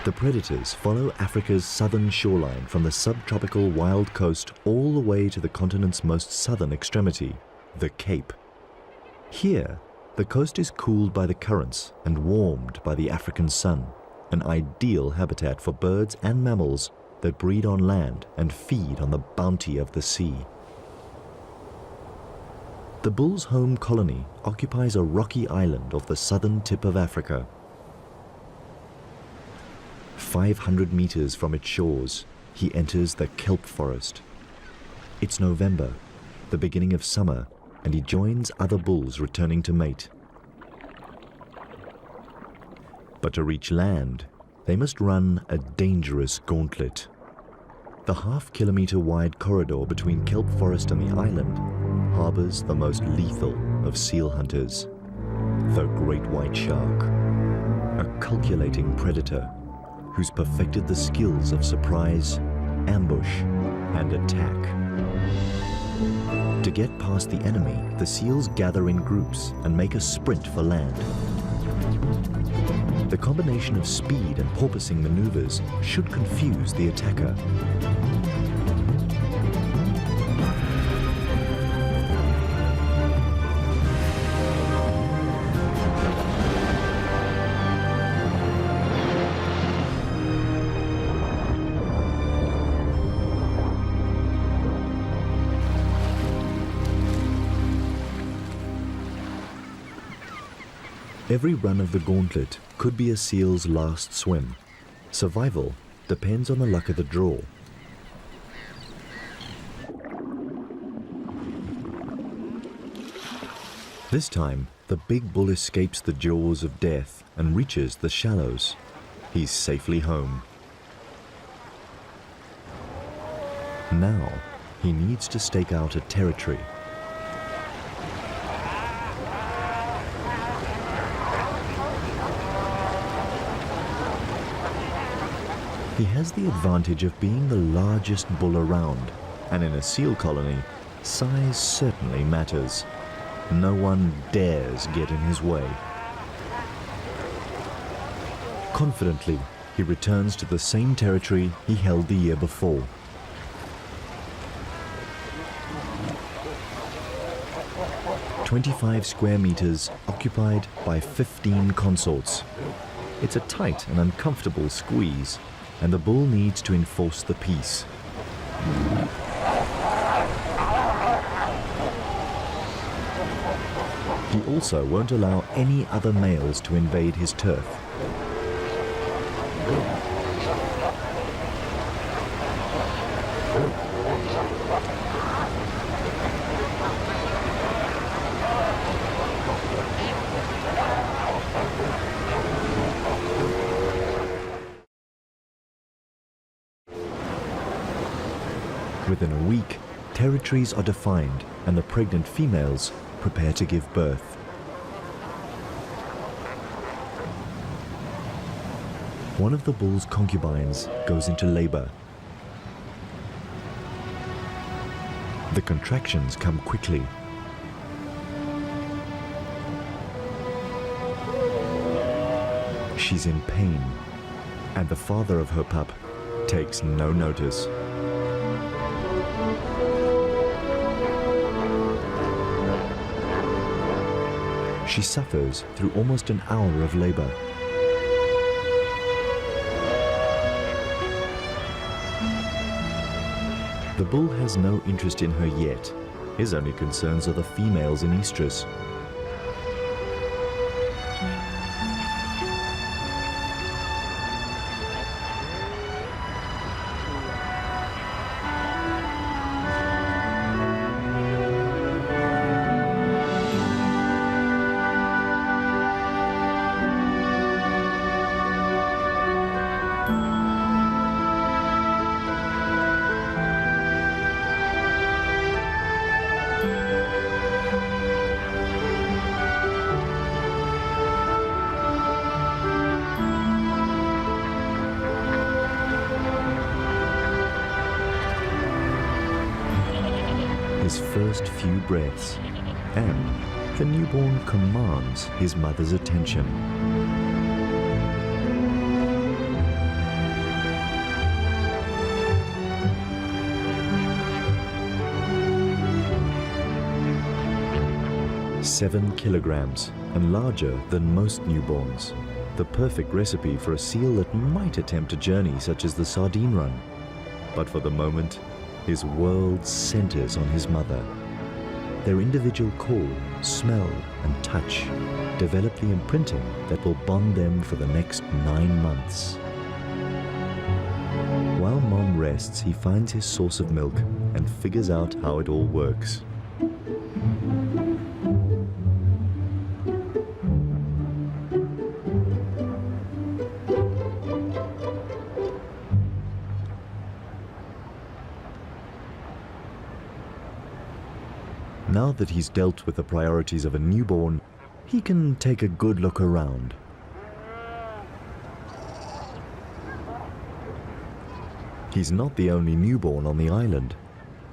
B: The predators follow Africa's southern shoreline from the subtropical wild coast all the way to the continent's most southern extremity, the Cape. Here, the coast is cooled by the currents and warmed by the African sun, an ideal habitat for birds and mammals that breed on land and feed on the bounty of the sea. The bull's home colony occupies a rocky island off the southern tip of Africa. 500 meters from its shores, he enters the kelp forest. It's November, the beginning of summer, and he joins other bulls returning to mate. But to reach land, they must run a dangerous gauntlet. The half-kilometer wide corridor between kelp forest and the island harbors the most lethal of seal hunters, the great white shark, a calculating predator who's perfected the skills of surprise, ambush, and attack. To get past the enemy, the seals gather in groups and make a sprint for land. The combination of speed and porpoising maneuvers should confuse the attacker. Every run of the gauntlet could be a seal's last swim. Survival depends on the luck of the draw. This time, the big bull escapes the jaws of death and reaches the shallows. He's safely home. Now, he needs to stake out a territory. He has the advantage of being the largest bull around, and in a seal colony, size certainly matters. No one dares get in his way. Confidently, he returns to the same territory he held the year before. "25 square meters occupied by 15 consorts. It's a tight and uncomfortable squeeze, and the bull needs to enforce the peace. He also won't allow any other males to invade his turf. Within a week, territories are defined and the pregnant females prepare to give birth. One of the bull's concubines goes into labor. The contractions come quickly. She's in pain, and the father of her pup takes no notice. She suffers through almost an hour of labor. The bull has no interest in her yet. His only concerns are the females in estrus. His first few breaths, and the newborn commands his mother's attention. 7 kilograms and larger than most newborns. The perfect recipe for a seal that might attempt a journey such as the sardine run. But for the moment, his world centers on his mother. Their individual call, smell and touch develop the imprinting that will bond them for the next 9 months. While Mom rests, he finds his source of milk and figures out how it all works. Now that he's dealt with the priorities of a newborn, he can take a good look around. He's not the only newborn on the island.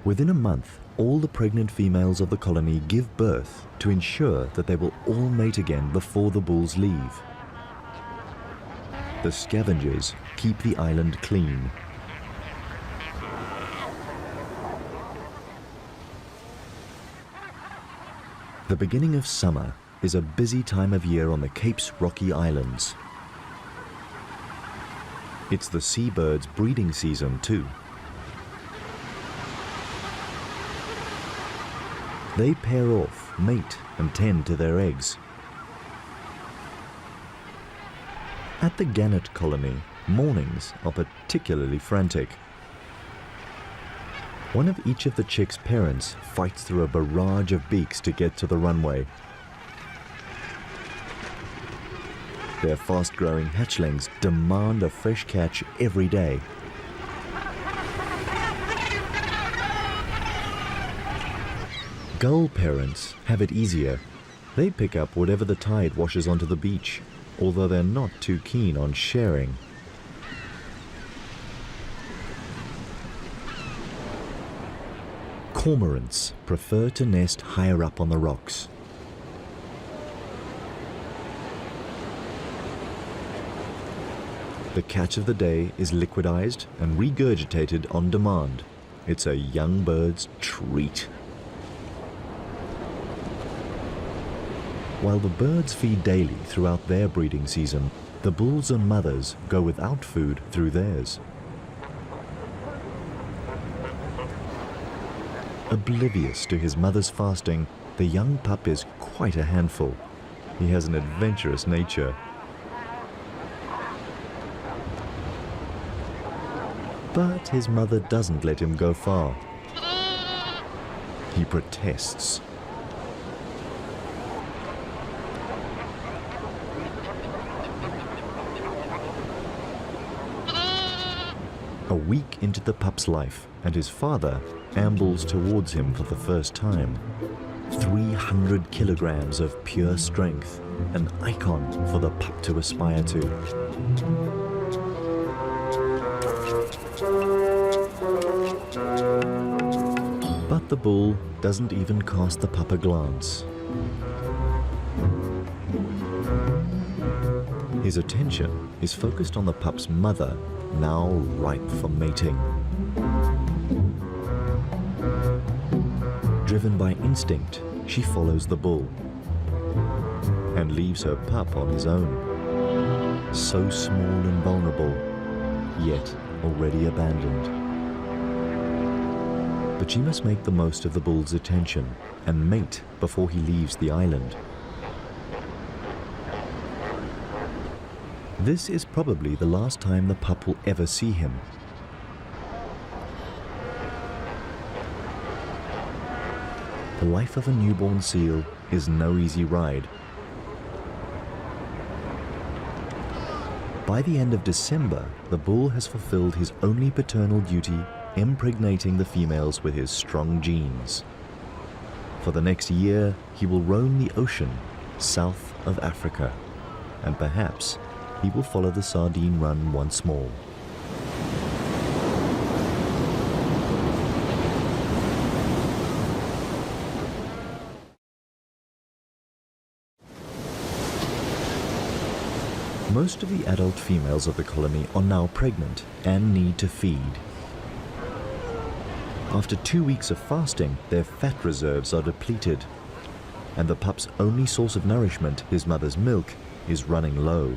B: Within a month, all the pregnant females of the colony give birth to ensure that they will all mate again before the bulls leave. The scavengers keep the island clean. The beginning of summer is a busy time of year on the Cape's rocky islands. It's the seabirds' breeding season too. They pair off, mate and tend to their eggs. At the gannet colony, mornings are particularly frantic. One of each of the chicks' parents fights through a barrage of beaks to get to the runway. Their fast-growing hatchlings demand a fresh catch every day. Gull parents have it easier. They pick up whatever the tide washes onto the beach, although they're not too keen on sharing. Cormorants prefer to nest higher up on the rocks. The catch of the day is liquidized and regurgitated on demand. It's a young bird's treat. While the birds feed daily throughout their breeding season, the bulls and mothers go without food through theirs. Oblivious to his mother's fasting, the young pup is quite a handful. He has an adventurous nature. But his mother doesn't let him go far. He protests. A week into the pup's life, and his father ambles towards him for the first time. 300 kilograms of pure strength, an icon for the pup to aspire to. But the bull doesn't even cast the pup a glance. His attention is focused on the pup's mother, now ripe for mating. Driven by instinct, she follows the bull and leaves her pup on his own. So small and vulnerable, yet already abandoned. But she must make the most of the bull's attention and mate before he leaves the island. This is probably the last time the pup will ever see him. The life of a newborn seal is no easy ride. By the end of December, the bull has fulfilled his only paternal duty, impregnating the females with his strong genes. For the next year, he will roam the ocean south of Africa, and perhaps he will follow the sardine run once more. Most of the adult females of the colony are now pregnant and need to feed. After 2 weeks of fasting, their fat reserves are depleted. and the pup's only source of nourishment, his mother's milk, is running low.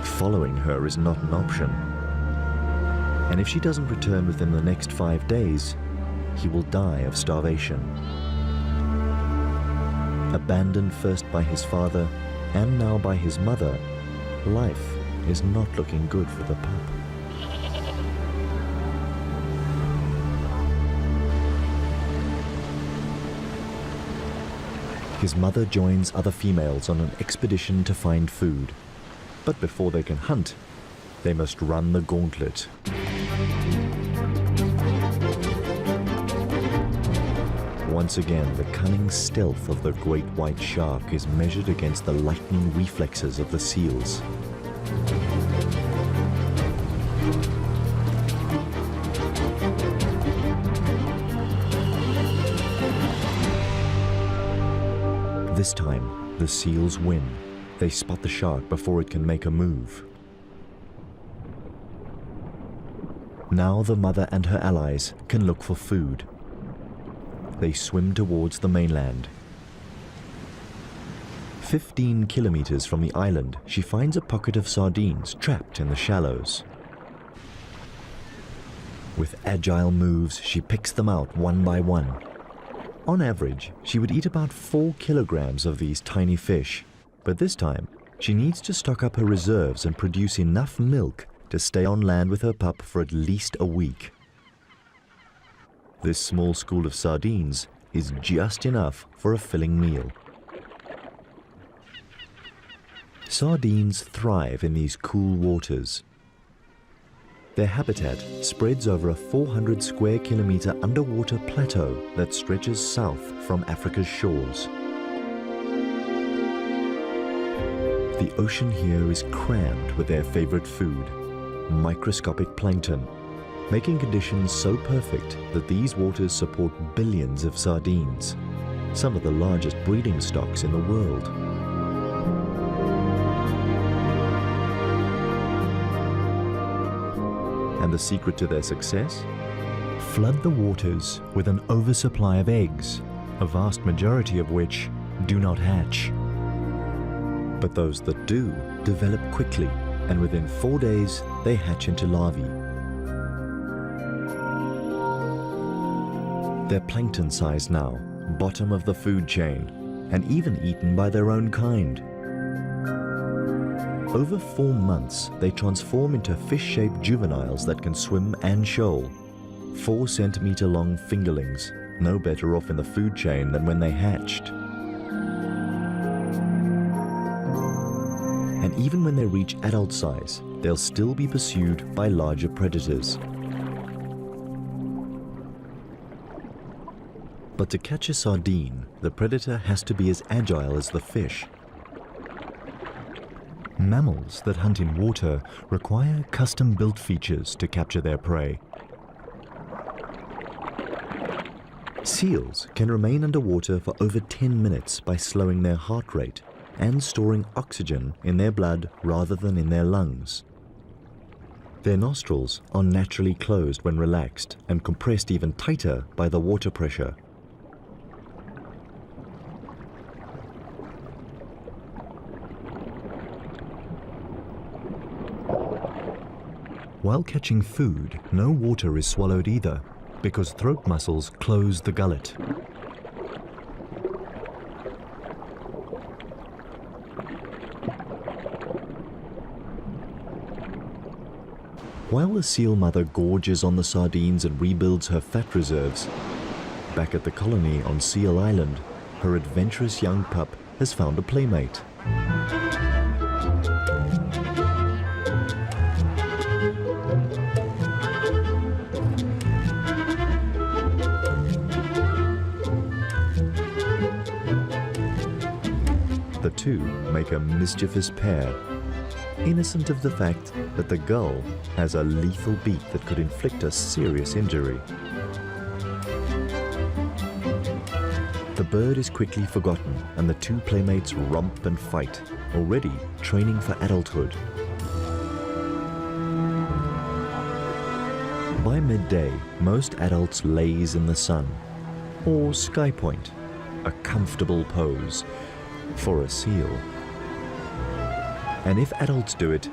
B: Following her is not an option. And if she doesn't return within the next 5 days, he will die of starvation. Abandoned first by his father and now by his mother, life is not looking good for the pup. His mother joins other females on an expedition to find food. But before they can hunt, they must run the gauntlet. Once again, the cunning stealth of the great white shark is measured against the lightning reflexes of the seals. This time, the seals win. They spot the shark before it can make a move. Now the mother and her allies can look for food. They swim towards the mainland. 15 kilometers from the island, she finds a pocket of sardines trapped in the shallows. With agile moves, she picks them out one by one. On average, she would eat about 4 kilograms of these tiny fish. But this time, she needs to stock up her reserves and produce enough milk to stay on land with her pup for at least a week. This small school of sardines is just enough for a filling meal. Sardines thrive in these cool waters. Their habitat spreads over a 400 square kilometer underwater plateau that stretches south from Africa's shores. The ocean here is crammed with their favorite food, microscopic plankton, making conditions so perfect that these waters support billions of sardines, some of the largest breeding stocks in the world. And the secret to their success? Flood the waters with an oversupply of eggs, a vast majority of which do not hatch. But those that do develop quickly, and within 4 days they hatch into larvae. They're plankton size now, bottom of the food chain, and even eaten by their own kind. Over 4 months, they transform into fish-shaped juveniles that can swim and shoal. 4 centimeter long fingerlings, no better off in the food chain than when they hatched. And even when they reach adult size, they'll still be pursued by larger predators. But to catch a sardine, the predator has to be as agile as the fish. Mammals that hunt in water require custom-built features to capture their prey. Seals can remain underwater for over 10 minutes by slowing their heart rate and storing oxygen in their blood rather than in their lungs. Their nostrils are naturally closed when relaxed and compressed even tighter by the water pressure. While catching food, no water is swallowed either, because throat muscles close the gullet. While the seal mother gorges on the sardines and rebuilds her fat reserves, back at the colony on Seal Island, her adventurous young pup has found a playmate. The two make a mischievous pair, innocent of the fact that the gull has a lethal beak that could inflict a serious injury. The bird is quickly forgotten and the two playmates romp and fight, already training for adulthood. By midday, most adults laze in the sun, or sky point, a comfortable pose for a seal. And if adults do it,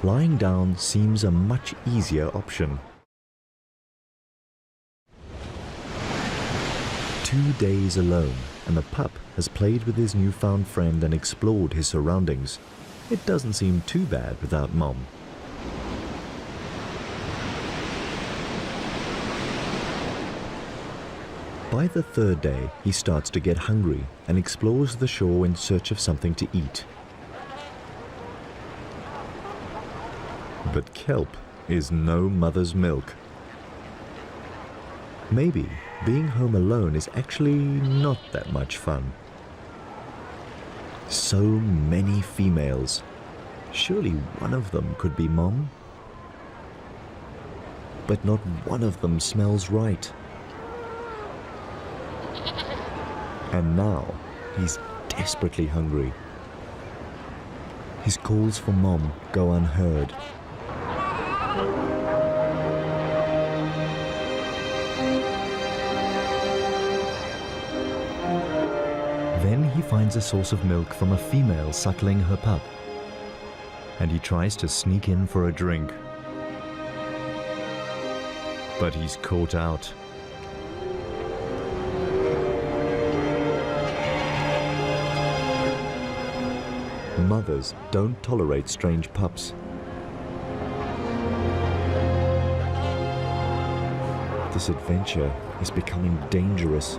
B: lying down seems a much easier option. 2 days alone, and the pup has played with his newfound friend and explored his surroundings. It doesn't seem too bad without Mom. By the 3rd day, he starts to get hungry and explores the shore in search of something to eat. But kelp is no mother's milk. Maybe being home alone is actually not that much fun. So many females. Surely one of them could be Mom? But not one of them smells right. And now he's desperately hungry. His calls for Mom go unheard. Then he finds a source of milk from a female suckling her pup, and he tries to sneak in for a drink. But he's caught out. Mothers don't tolerate strange pups. This adventure is becoming dangerous.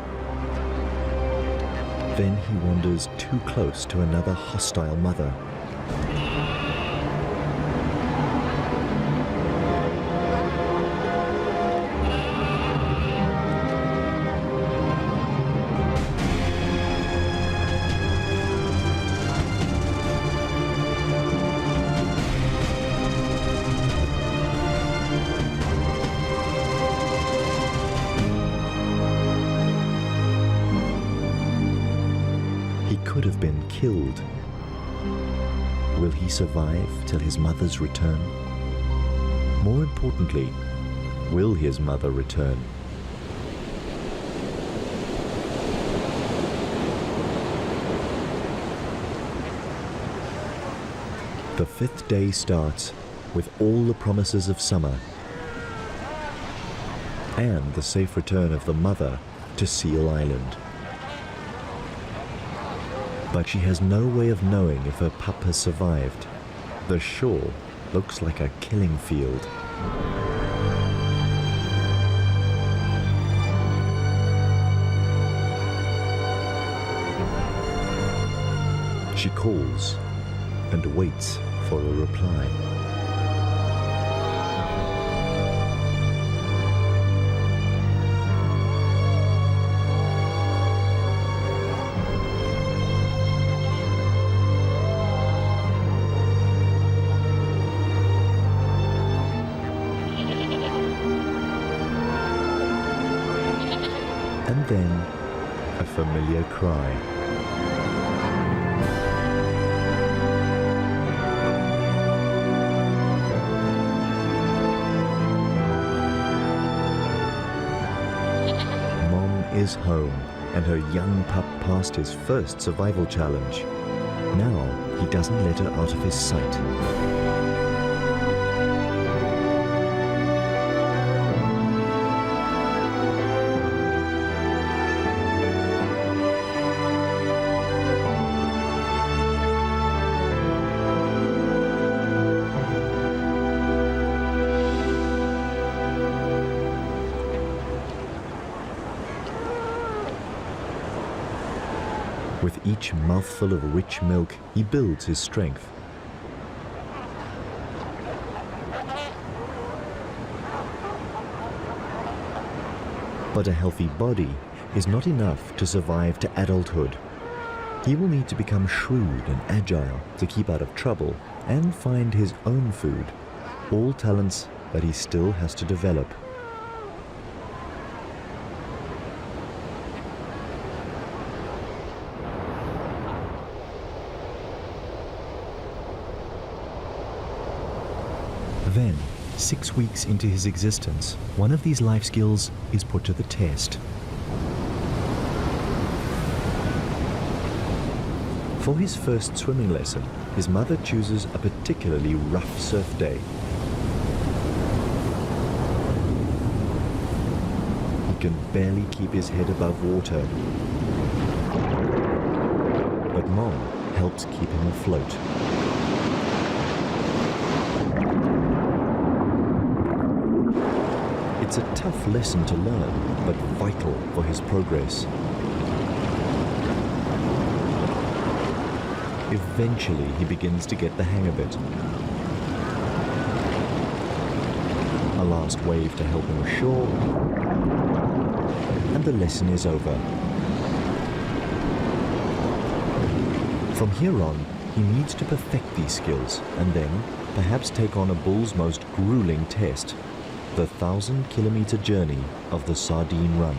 B: Then he wanders too close to another hostile mother. Could have been killed. Will he survive till his mother's return? More importantly, will his mother return? The 5th day starts with all the promises of summer and the safe return of the mother to Seal Island. But she has no way of knowing if her pup has survived. The shore looks like a killing field. She calls and waits for a reply. And then, a familiar cry. Mom is home, and her young pup passed his first survival challenge. Now, he doesn't let her out of his sight. With each mouthful of rich milk, he builds his strength. But a healthy body is not enough to survive to adulthood. He will need to become shrewd and agile to keep out of trouble and find his own food, all talents that he still has to develop. Then, 6 weeks into his existence, one of these life skills is put to the test. For his first swimming lesson, his mother chooses a particularly rough surf day. He can barely keep his head above water, but Mom helps keep him afloat. It's a tough lesson to learn, but vital for his progress. Eventually, he begins to get the hang of it. A last wave to help him ashore, and the lesson is over. From here on, he needs to perfect these skills and then perhaps take on a bull's most grueling test, the 1,000-kilometer journey of the Sardine Run.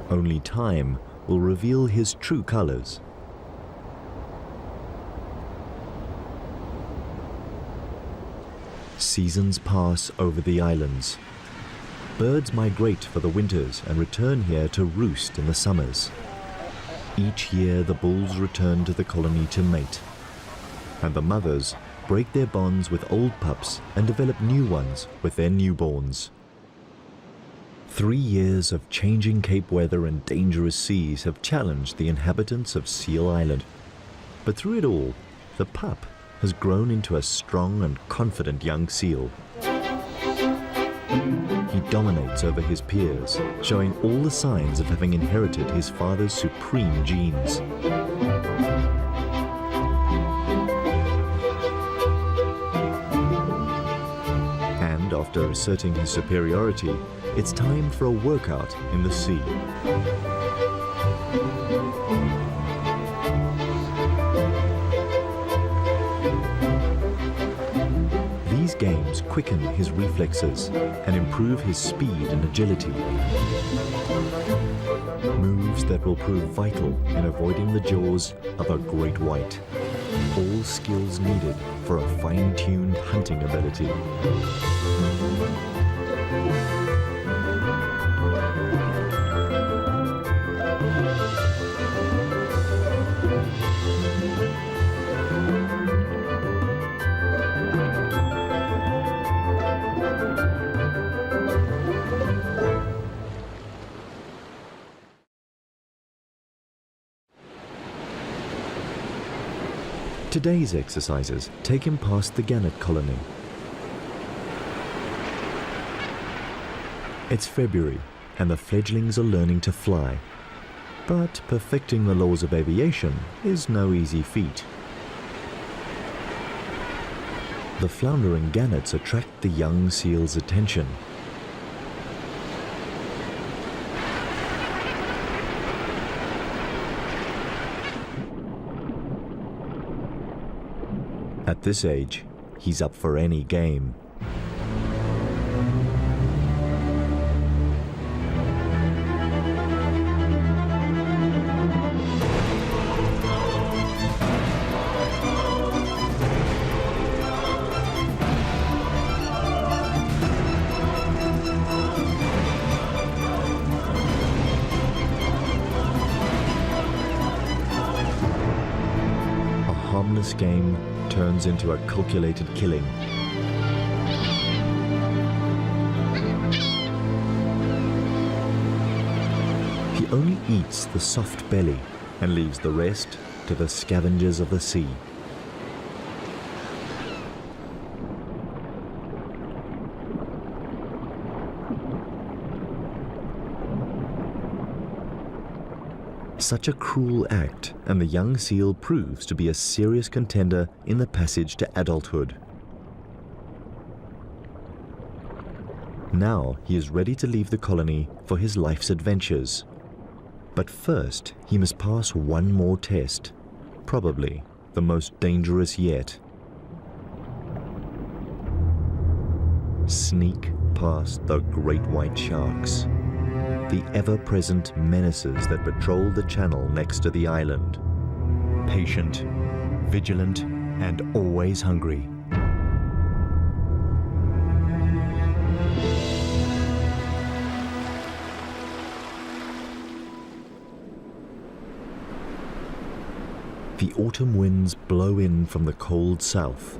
B: Only time will reveal his true colors. Seasons pass over the islands. Birds migrate for the winters and return here to roost in the summers. Each year the bulls return to the colony to mate, and the mothers break their bonds with old pups and develop new ones with their newborns. 3 years of changing Cape weather and dangerous seas have challenged the inhabitants of Seal Island. But through it all, the pup has grown into a strong and confident young seal. He dominates over his peers, showing all the signs of having inherited his father's supreme genes. And after asserting his superiority, it's time for a workout in the sea. These games quicken his reflexes and improve his speed and agility. Moves that will prove vital in avoiding the jaws of a great white. All skills needed for a fine-tuned hunting ability. Today's exercises take him past the gannet colony. It's February and the fledglings are learning to fly. But perfecting the laws of aviation is no easy feat. The floundering gannets attract the young seal's attention. At this age, he's up for any game. A harmless game turns into a calculated killing. He only eats the soft belly and leaves the rest to the scavengers of the sea. Such a cruel act, and the young seal proves to be a serious contender in the passage to adulthood. Now he is ready to leave the colony for his life's adventures. But first, he must pass one more test, probably the most dangerous yet. Sneak past the great white sharks, the ever-present menaces that patrol the channel next to the island. Patient, vigilant, and always hungry. The autumn winds blow in from the cold south.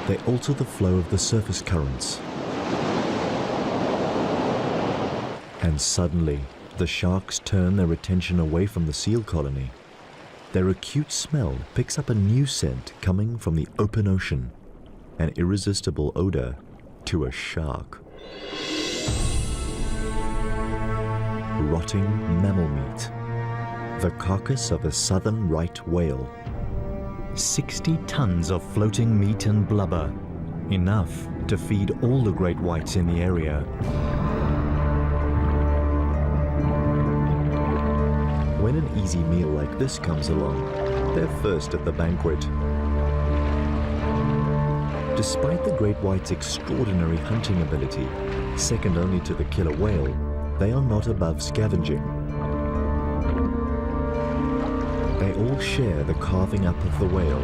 B: They alter the flow of the surface currents. And suddenly, the sharks turn their attention away from the seal colony. Their acute smell picks up a new scent coming from the open ocean, an irresistible odor to a shark. Rotting mammal meat, the carcass of a southern right whale. 60 tons of floating meat and blubber, enough to feed all the great whites in the area. When an easy meal like this comes along, they're first at the banquet. Despite the great white's extraordinary hunting ability, second only to the killer whale, they are not above scavenging. They all share the carving up of the whale.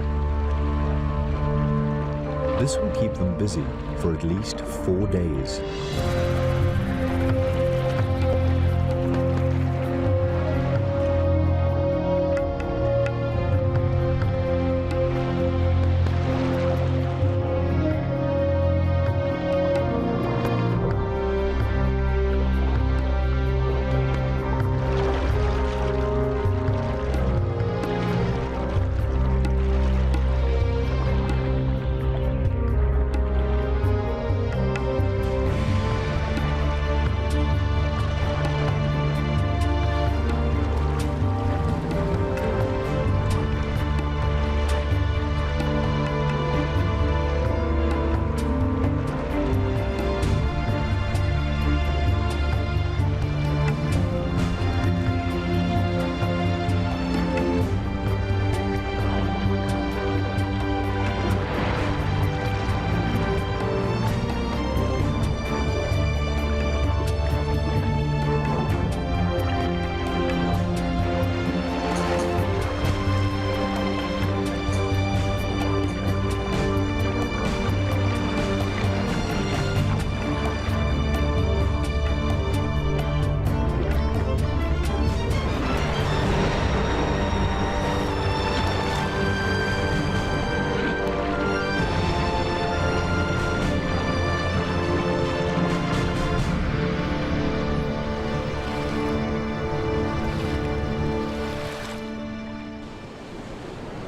B: This will keep them busy for at least 4 days.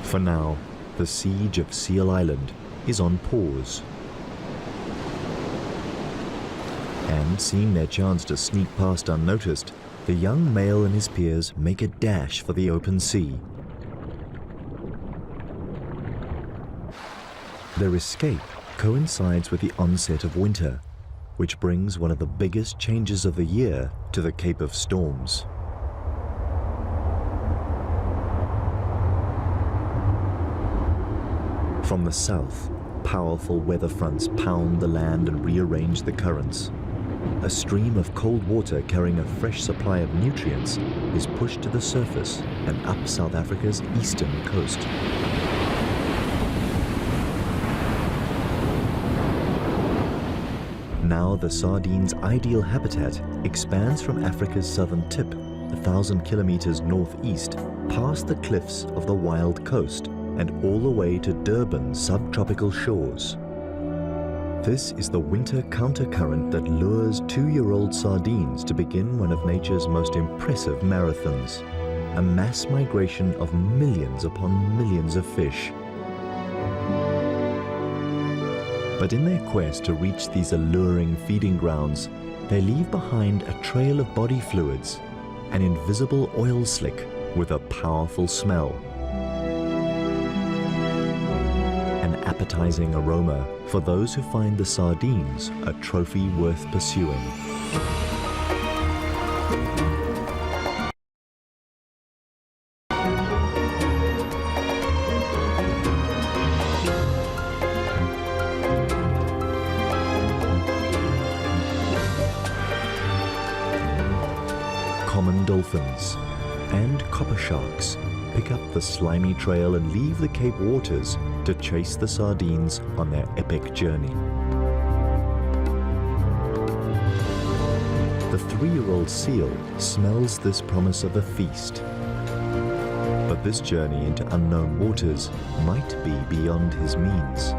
B: For now, the siege of Seal Island is on pause. And seeing their chance to sneak past unnoticed, the young male and his peers make a dash for the open sea. Their escape coincides with the onset of winter, which brings one of the biggest changes of the year to the Cape of Storms. From the south, powerful weather fronts pound the land and rearrange the currents. A stream of cold water carrying a fresh supply of nutrients is pushed to the surface and up South Africa's eastern coast. Now the sardine's ideal habitat expands from Africa's southern tip, 1,000 kilometers northeast, past the cliffs of the wild coast and all the way to Durban's subtropical shores. This is the winter countercurrent that lures 2-year-old sardines to begin one of nature's most impressive marathons, a mass migration of millions upon millions of fish. But in their quest to reach these alluring feeding grounds, they leave behind a trail of body fluids, an invisible oil slick with a powerful smell. An appetizing aroma for those who find the sardines a trophy worth pursuing. Common dolphins, and copper sharks pick up the slimy trail and leave the Cape waters to chase the sardines on their epic journey. The 3-year-old seal smells this promise of a feast. But this journey into unknown waters might be beyond his means.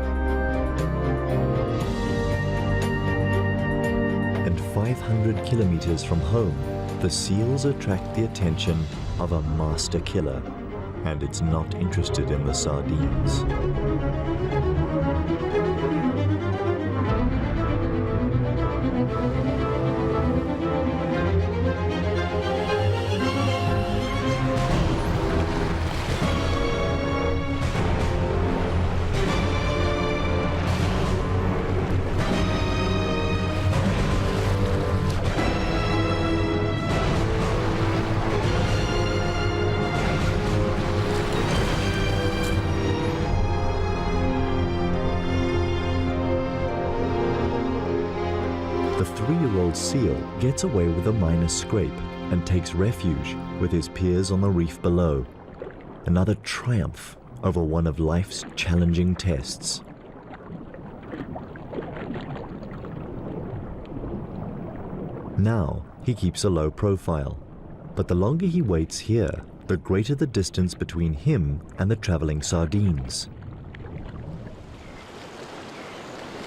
B: And 500 kilometers from home, the seals attract the attention of a master killer, and it's not interested in the sardines. The 3-year-old seal gets away with a minor scrape and takes refuge with his peers on the reef below. Another triumph over one of life's challenging tests. Now he keeps a low profile, but the longer he waits here, the greater the distance between him and the traveling sardines.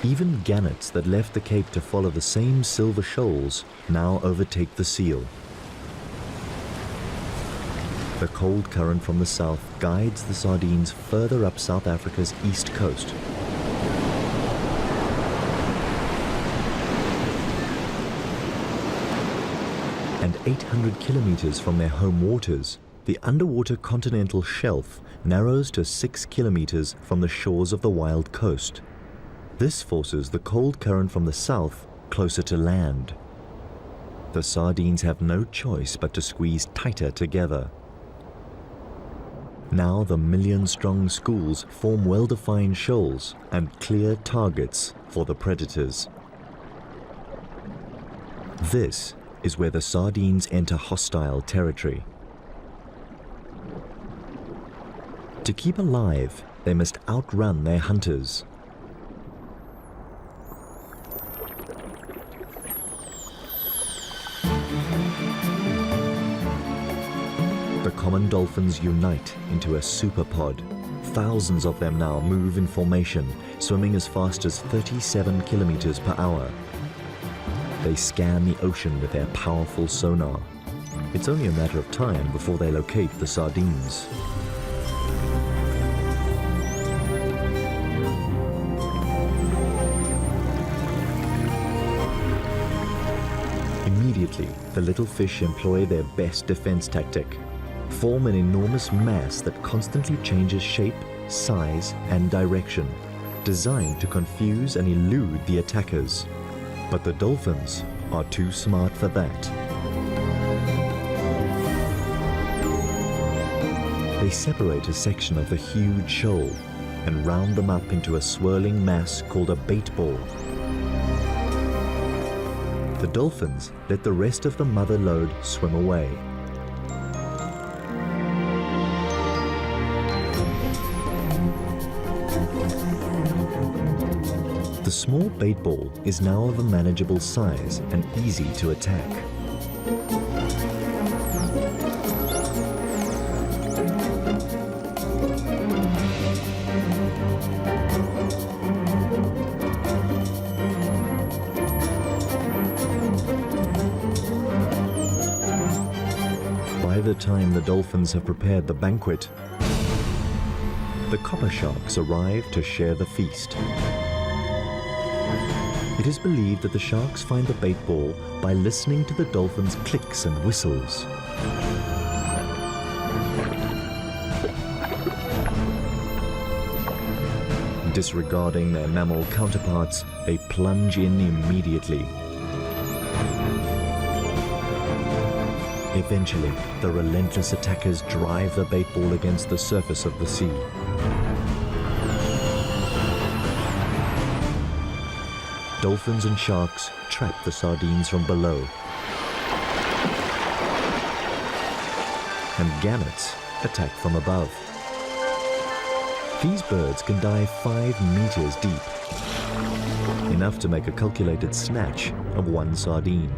B: Even gannets that left the Cape to follow the same silver shoals now overtake the seal. The cold current from the south guides the sardines further up South Africa's east coast. And 800 kilometers from their home waters, the underwater continental shelf narrows to 6 kilometers from the shores of the wild coast. This forces the cold current from the south closer to land. The sardines have no choice but to squeeze tighter together. Now the million-strong schools form well-defined shoals and clear targets for the predators. This is where the sardines enter hostile territory. To keep alive, they must outrun their hunters. The common dolphins unite into a superpod. Thousands of them now move in formation, swimming as fast as 37 kilometers per hour. They scan the ocean with their powerful sonar. It's only a matter of time before they locate the sardines. Immediately, the little fish employ their best defense tactic. Form an enormous mass that constantly changes shape, size, and direction, designed to confuse and elude the attackers. But the dolphins are too smart for that. They separate a section of the huge shoal and round them up into a swirling mass called a bait ball. The dolphins let the rest of the mother load swim away. The small bait ball is now of a manageable size and easy to attack. By the time the dolphins have prepared the banquet, the copper sharks arrive to share the feast. It is believed that the sharks find the bait ball by listening to the dolphins' clicks and whistles. Disregarding their mammal counterparts, they plunge in immediately. Eventually, the relentless attackers drive the bait ball against the surface of the sea. Dolphins and sharks trap the sardines from below. and gannets attack from above. These birds can dive 5 meters deep, enough to make a calculated snatch of 1 sardine.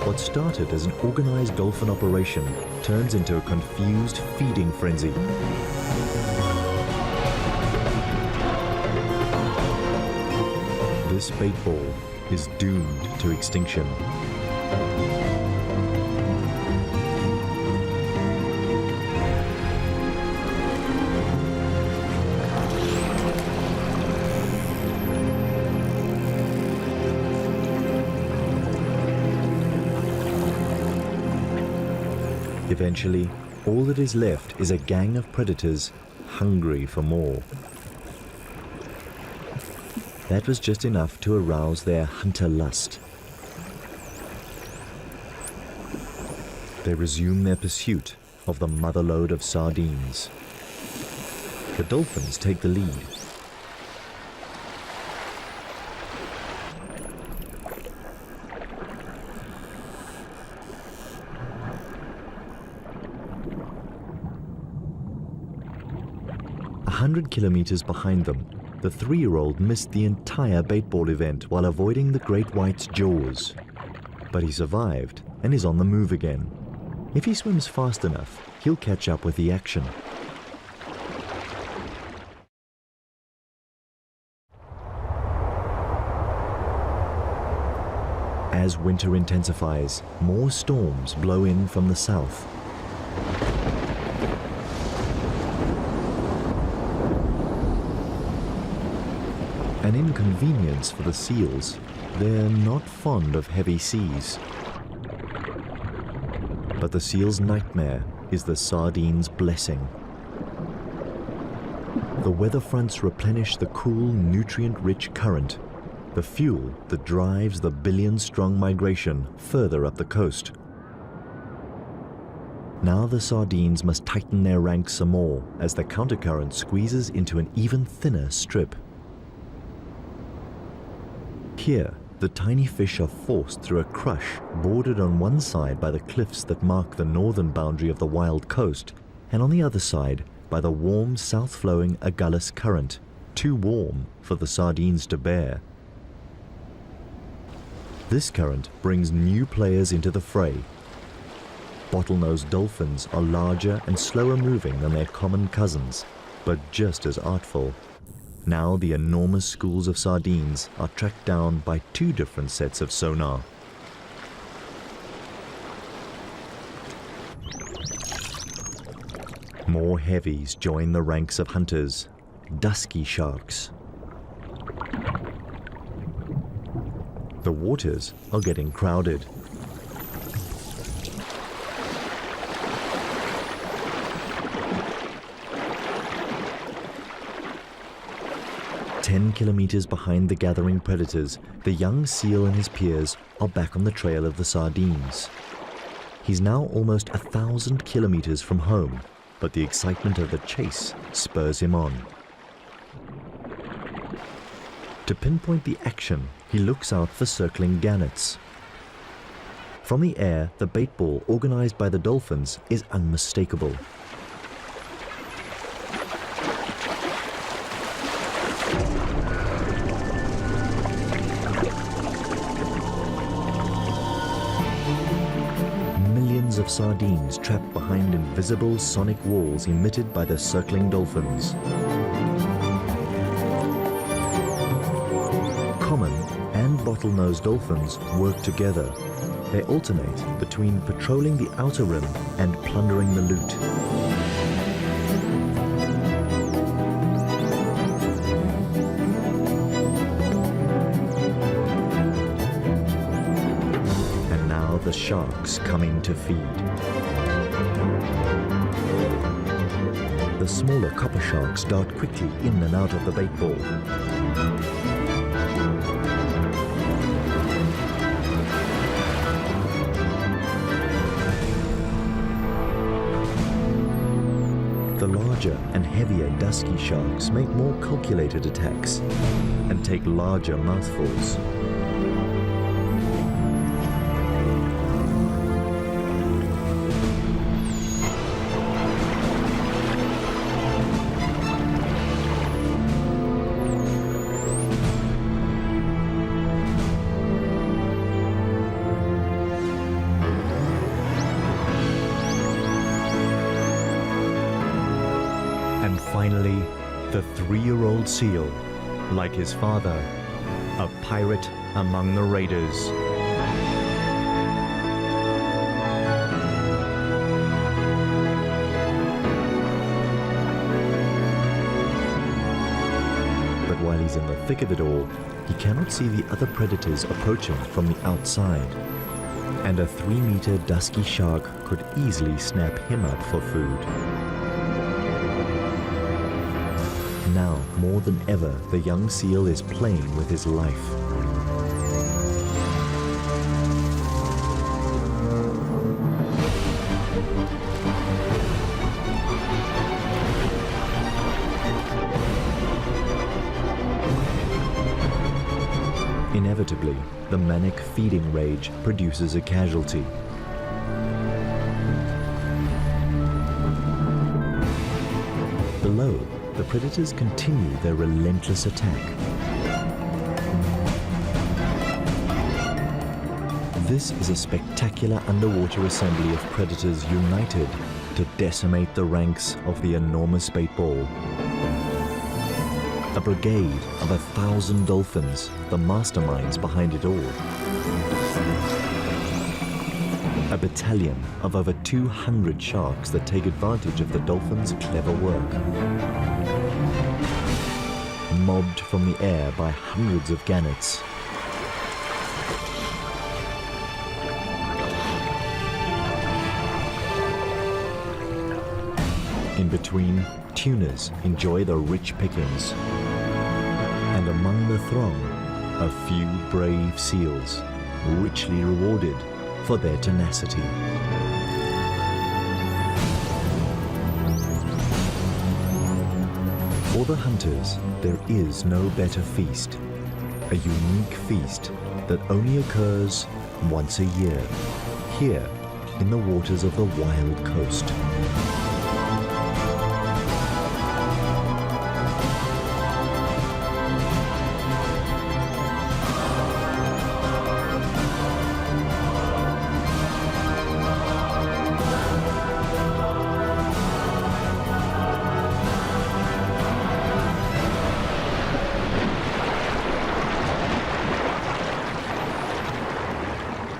B: What started as an organized dolphin operation turns into a confused feeding frenzy. This bait ball is doomed to extinction. Eventually, all that is left is a gang of predators hungry for more. That was just enough to arouse their hunter lust. They resume their pursuit of the motherlode of sardines. The dolphins take the lead. A 100 kilometers behind them, the 3-year-old missed the entire baitball event while avoiding the great white's jaws. But he survived and is on the move again. If he swims fast enough, he'll catch up with the action. As winter intensifies, more storms blow in from the south. An inconvenience for the seals. They're not fond of heavy seas. But the seal's nightmare is the sardine's blessing. The weather fronts replenish the cool, nutrient-rich current, the fuel that drives the billion-strong migration further up the coast. Now the sardines must tighten their ranks some more as the countercurrent squeezes into an even thinner strip. Here, the tiny fish are forced through a crush bordered on one side by the cliffs that mark the northern boundary of the wild coast, and on the other side by the warm south-flowing Agulhas current, too warm for the sardines to bear. This current brings new players into the fray. Bottlenose dolphins are larger and slower moving than their common cousins, but just as artful. Now the enormous schools of sardines are tracked down by 2 different sets of sonar. More heavies join the ranks of hunters, dusky sharks. The waters are getting crowded. Ten kilometers behind the gathering predators, the young seal and his peers are back on the trail of the sardines. He's now almost 1,000 kilometers from home, but the excitement of the chase spurs him on. To pinpoint the action, he looks out for circling gannets. From the air, the bait ball organized by the dolphins is unmistakable. Millions of sardines trapped behind invisible sonic walls emitted by the circling dolphins. Common and bottlenose dolphins work together. They alternate between patrolling the outer rim and plundering the loot. And now the sharks come in to feed. The smaller copper sharks dart quickly in and out of the bait ball. The larger and heavier dusky sharks make more calculated attacks and take larger mouthfuls. And finally, the 3-year-old seal, like his father, a pirate among the raiders. But while he's in the thick of it all, he cannot see the other predators approaching from the outside. And a 3-meter dusky shark could easily snap him up for food. Now, more than ever, the young seal is playing with his life. Inevitably, the manic feeding rage produces a casualty. Below, the predators continue their relentless attack. This is a spectacular underwater assembly of predators united to decimate the ranks of the enormous bait ball. A brigade of 1,000 dolphins, the masterminds behind it all. A battalion of over 200 sharks that take advantage of the dolphins' clever work. Mobbed from the air by hundreds of gannets. In between, tunas enjoy the rich pickings. And among the throng, a few brave seals, richly rewarded for their tenacity. For the hunters, there is no better feast. A unique feast that only occurs once a year, here in the waters of the wild coast.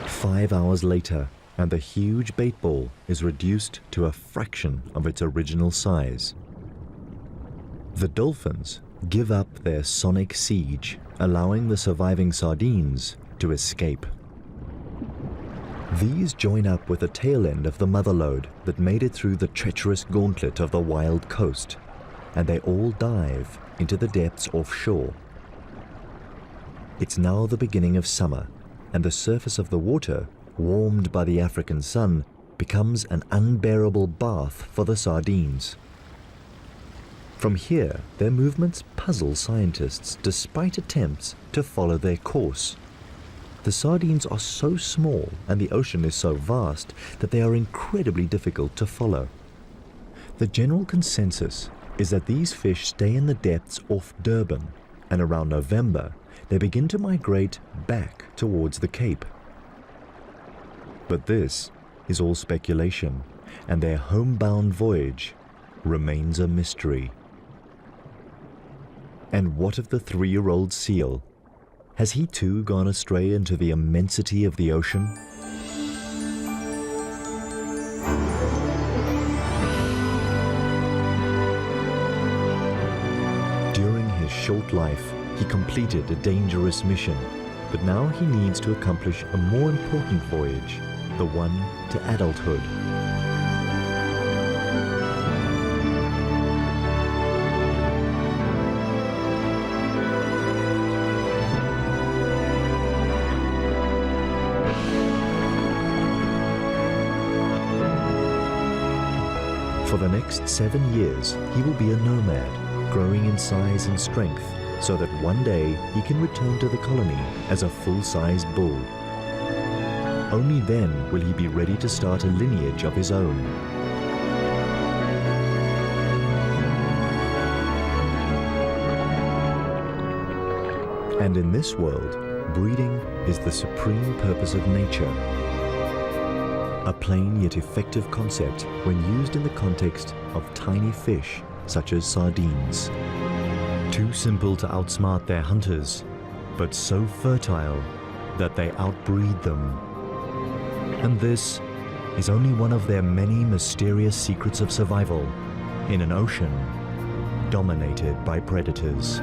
B: Five hours later, and the huge bait ball is reduced to a fraction of its original size. The dolphins give up their sonic siege, allowing the surviving sardines to escape. These join up with the tail end of the mother lode that made it through the treacherous gauntlet of the wild coast, and they all dive into the depths offshore. It's now the beginning of summer, and the surface of the water, warmed by the African sun, becomes an unbearable bath for the sardines. From here, their movements puzzle scientists despite attempts to follow their course. The sardines are so small and the ocean is so vast that they are incredibly difficult to follow. The general consensus is that these fish stay in the depths off Durban, and around November, they begin to migrate back towards the Cape. But this is all speculation, and their homebound voyage remains a mystery. And what of the 3-year-old seal? Has he too gone astray into the immensity of the ocean? During his short life, he completed a dangerous mission, but now he needs to accomplish a more important voyage, the one to adulthood. For the next 7 years, he will be a nomad, growing in size and strength, so that one day he can return to the colony as a full-sized bull. Only then will he be ready to start a lineage of his own. And in this world, breeding is the supreme purpose of nature. A plain yet effective concept when used in the context of tiny fish such as sardines. Too simple to outsmart their hunters, but so fertile that they outbreed them. And this is only one of their many mysterious secrets of survival in an ocean dominated by predators.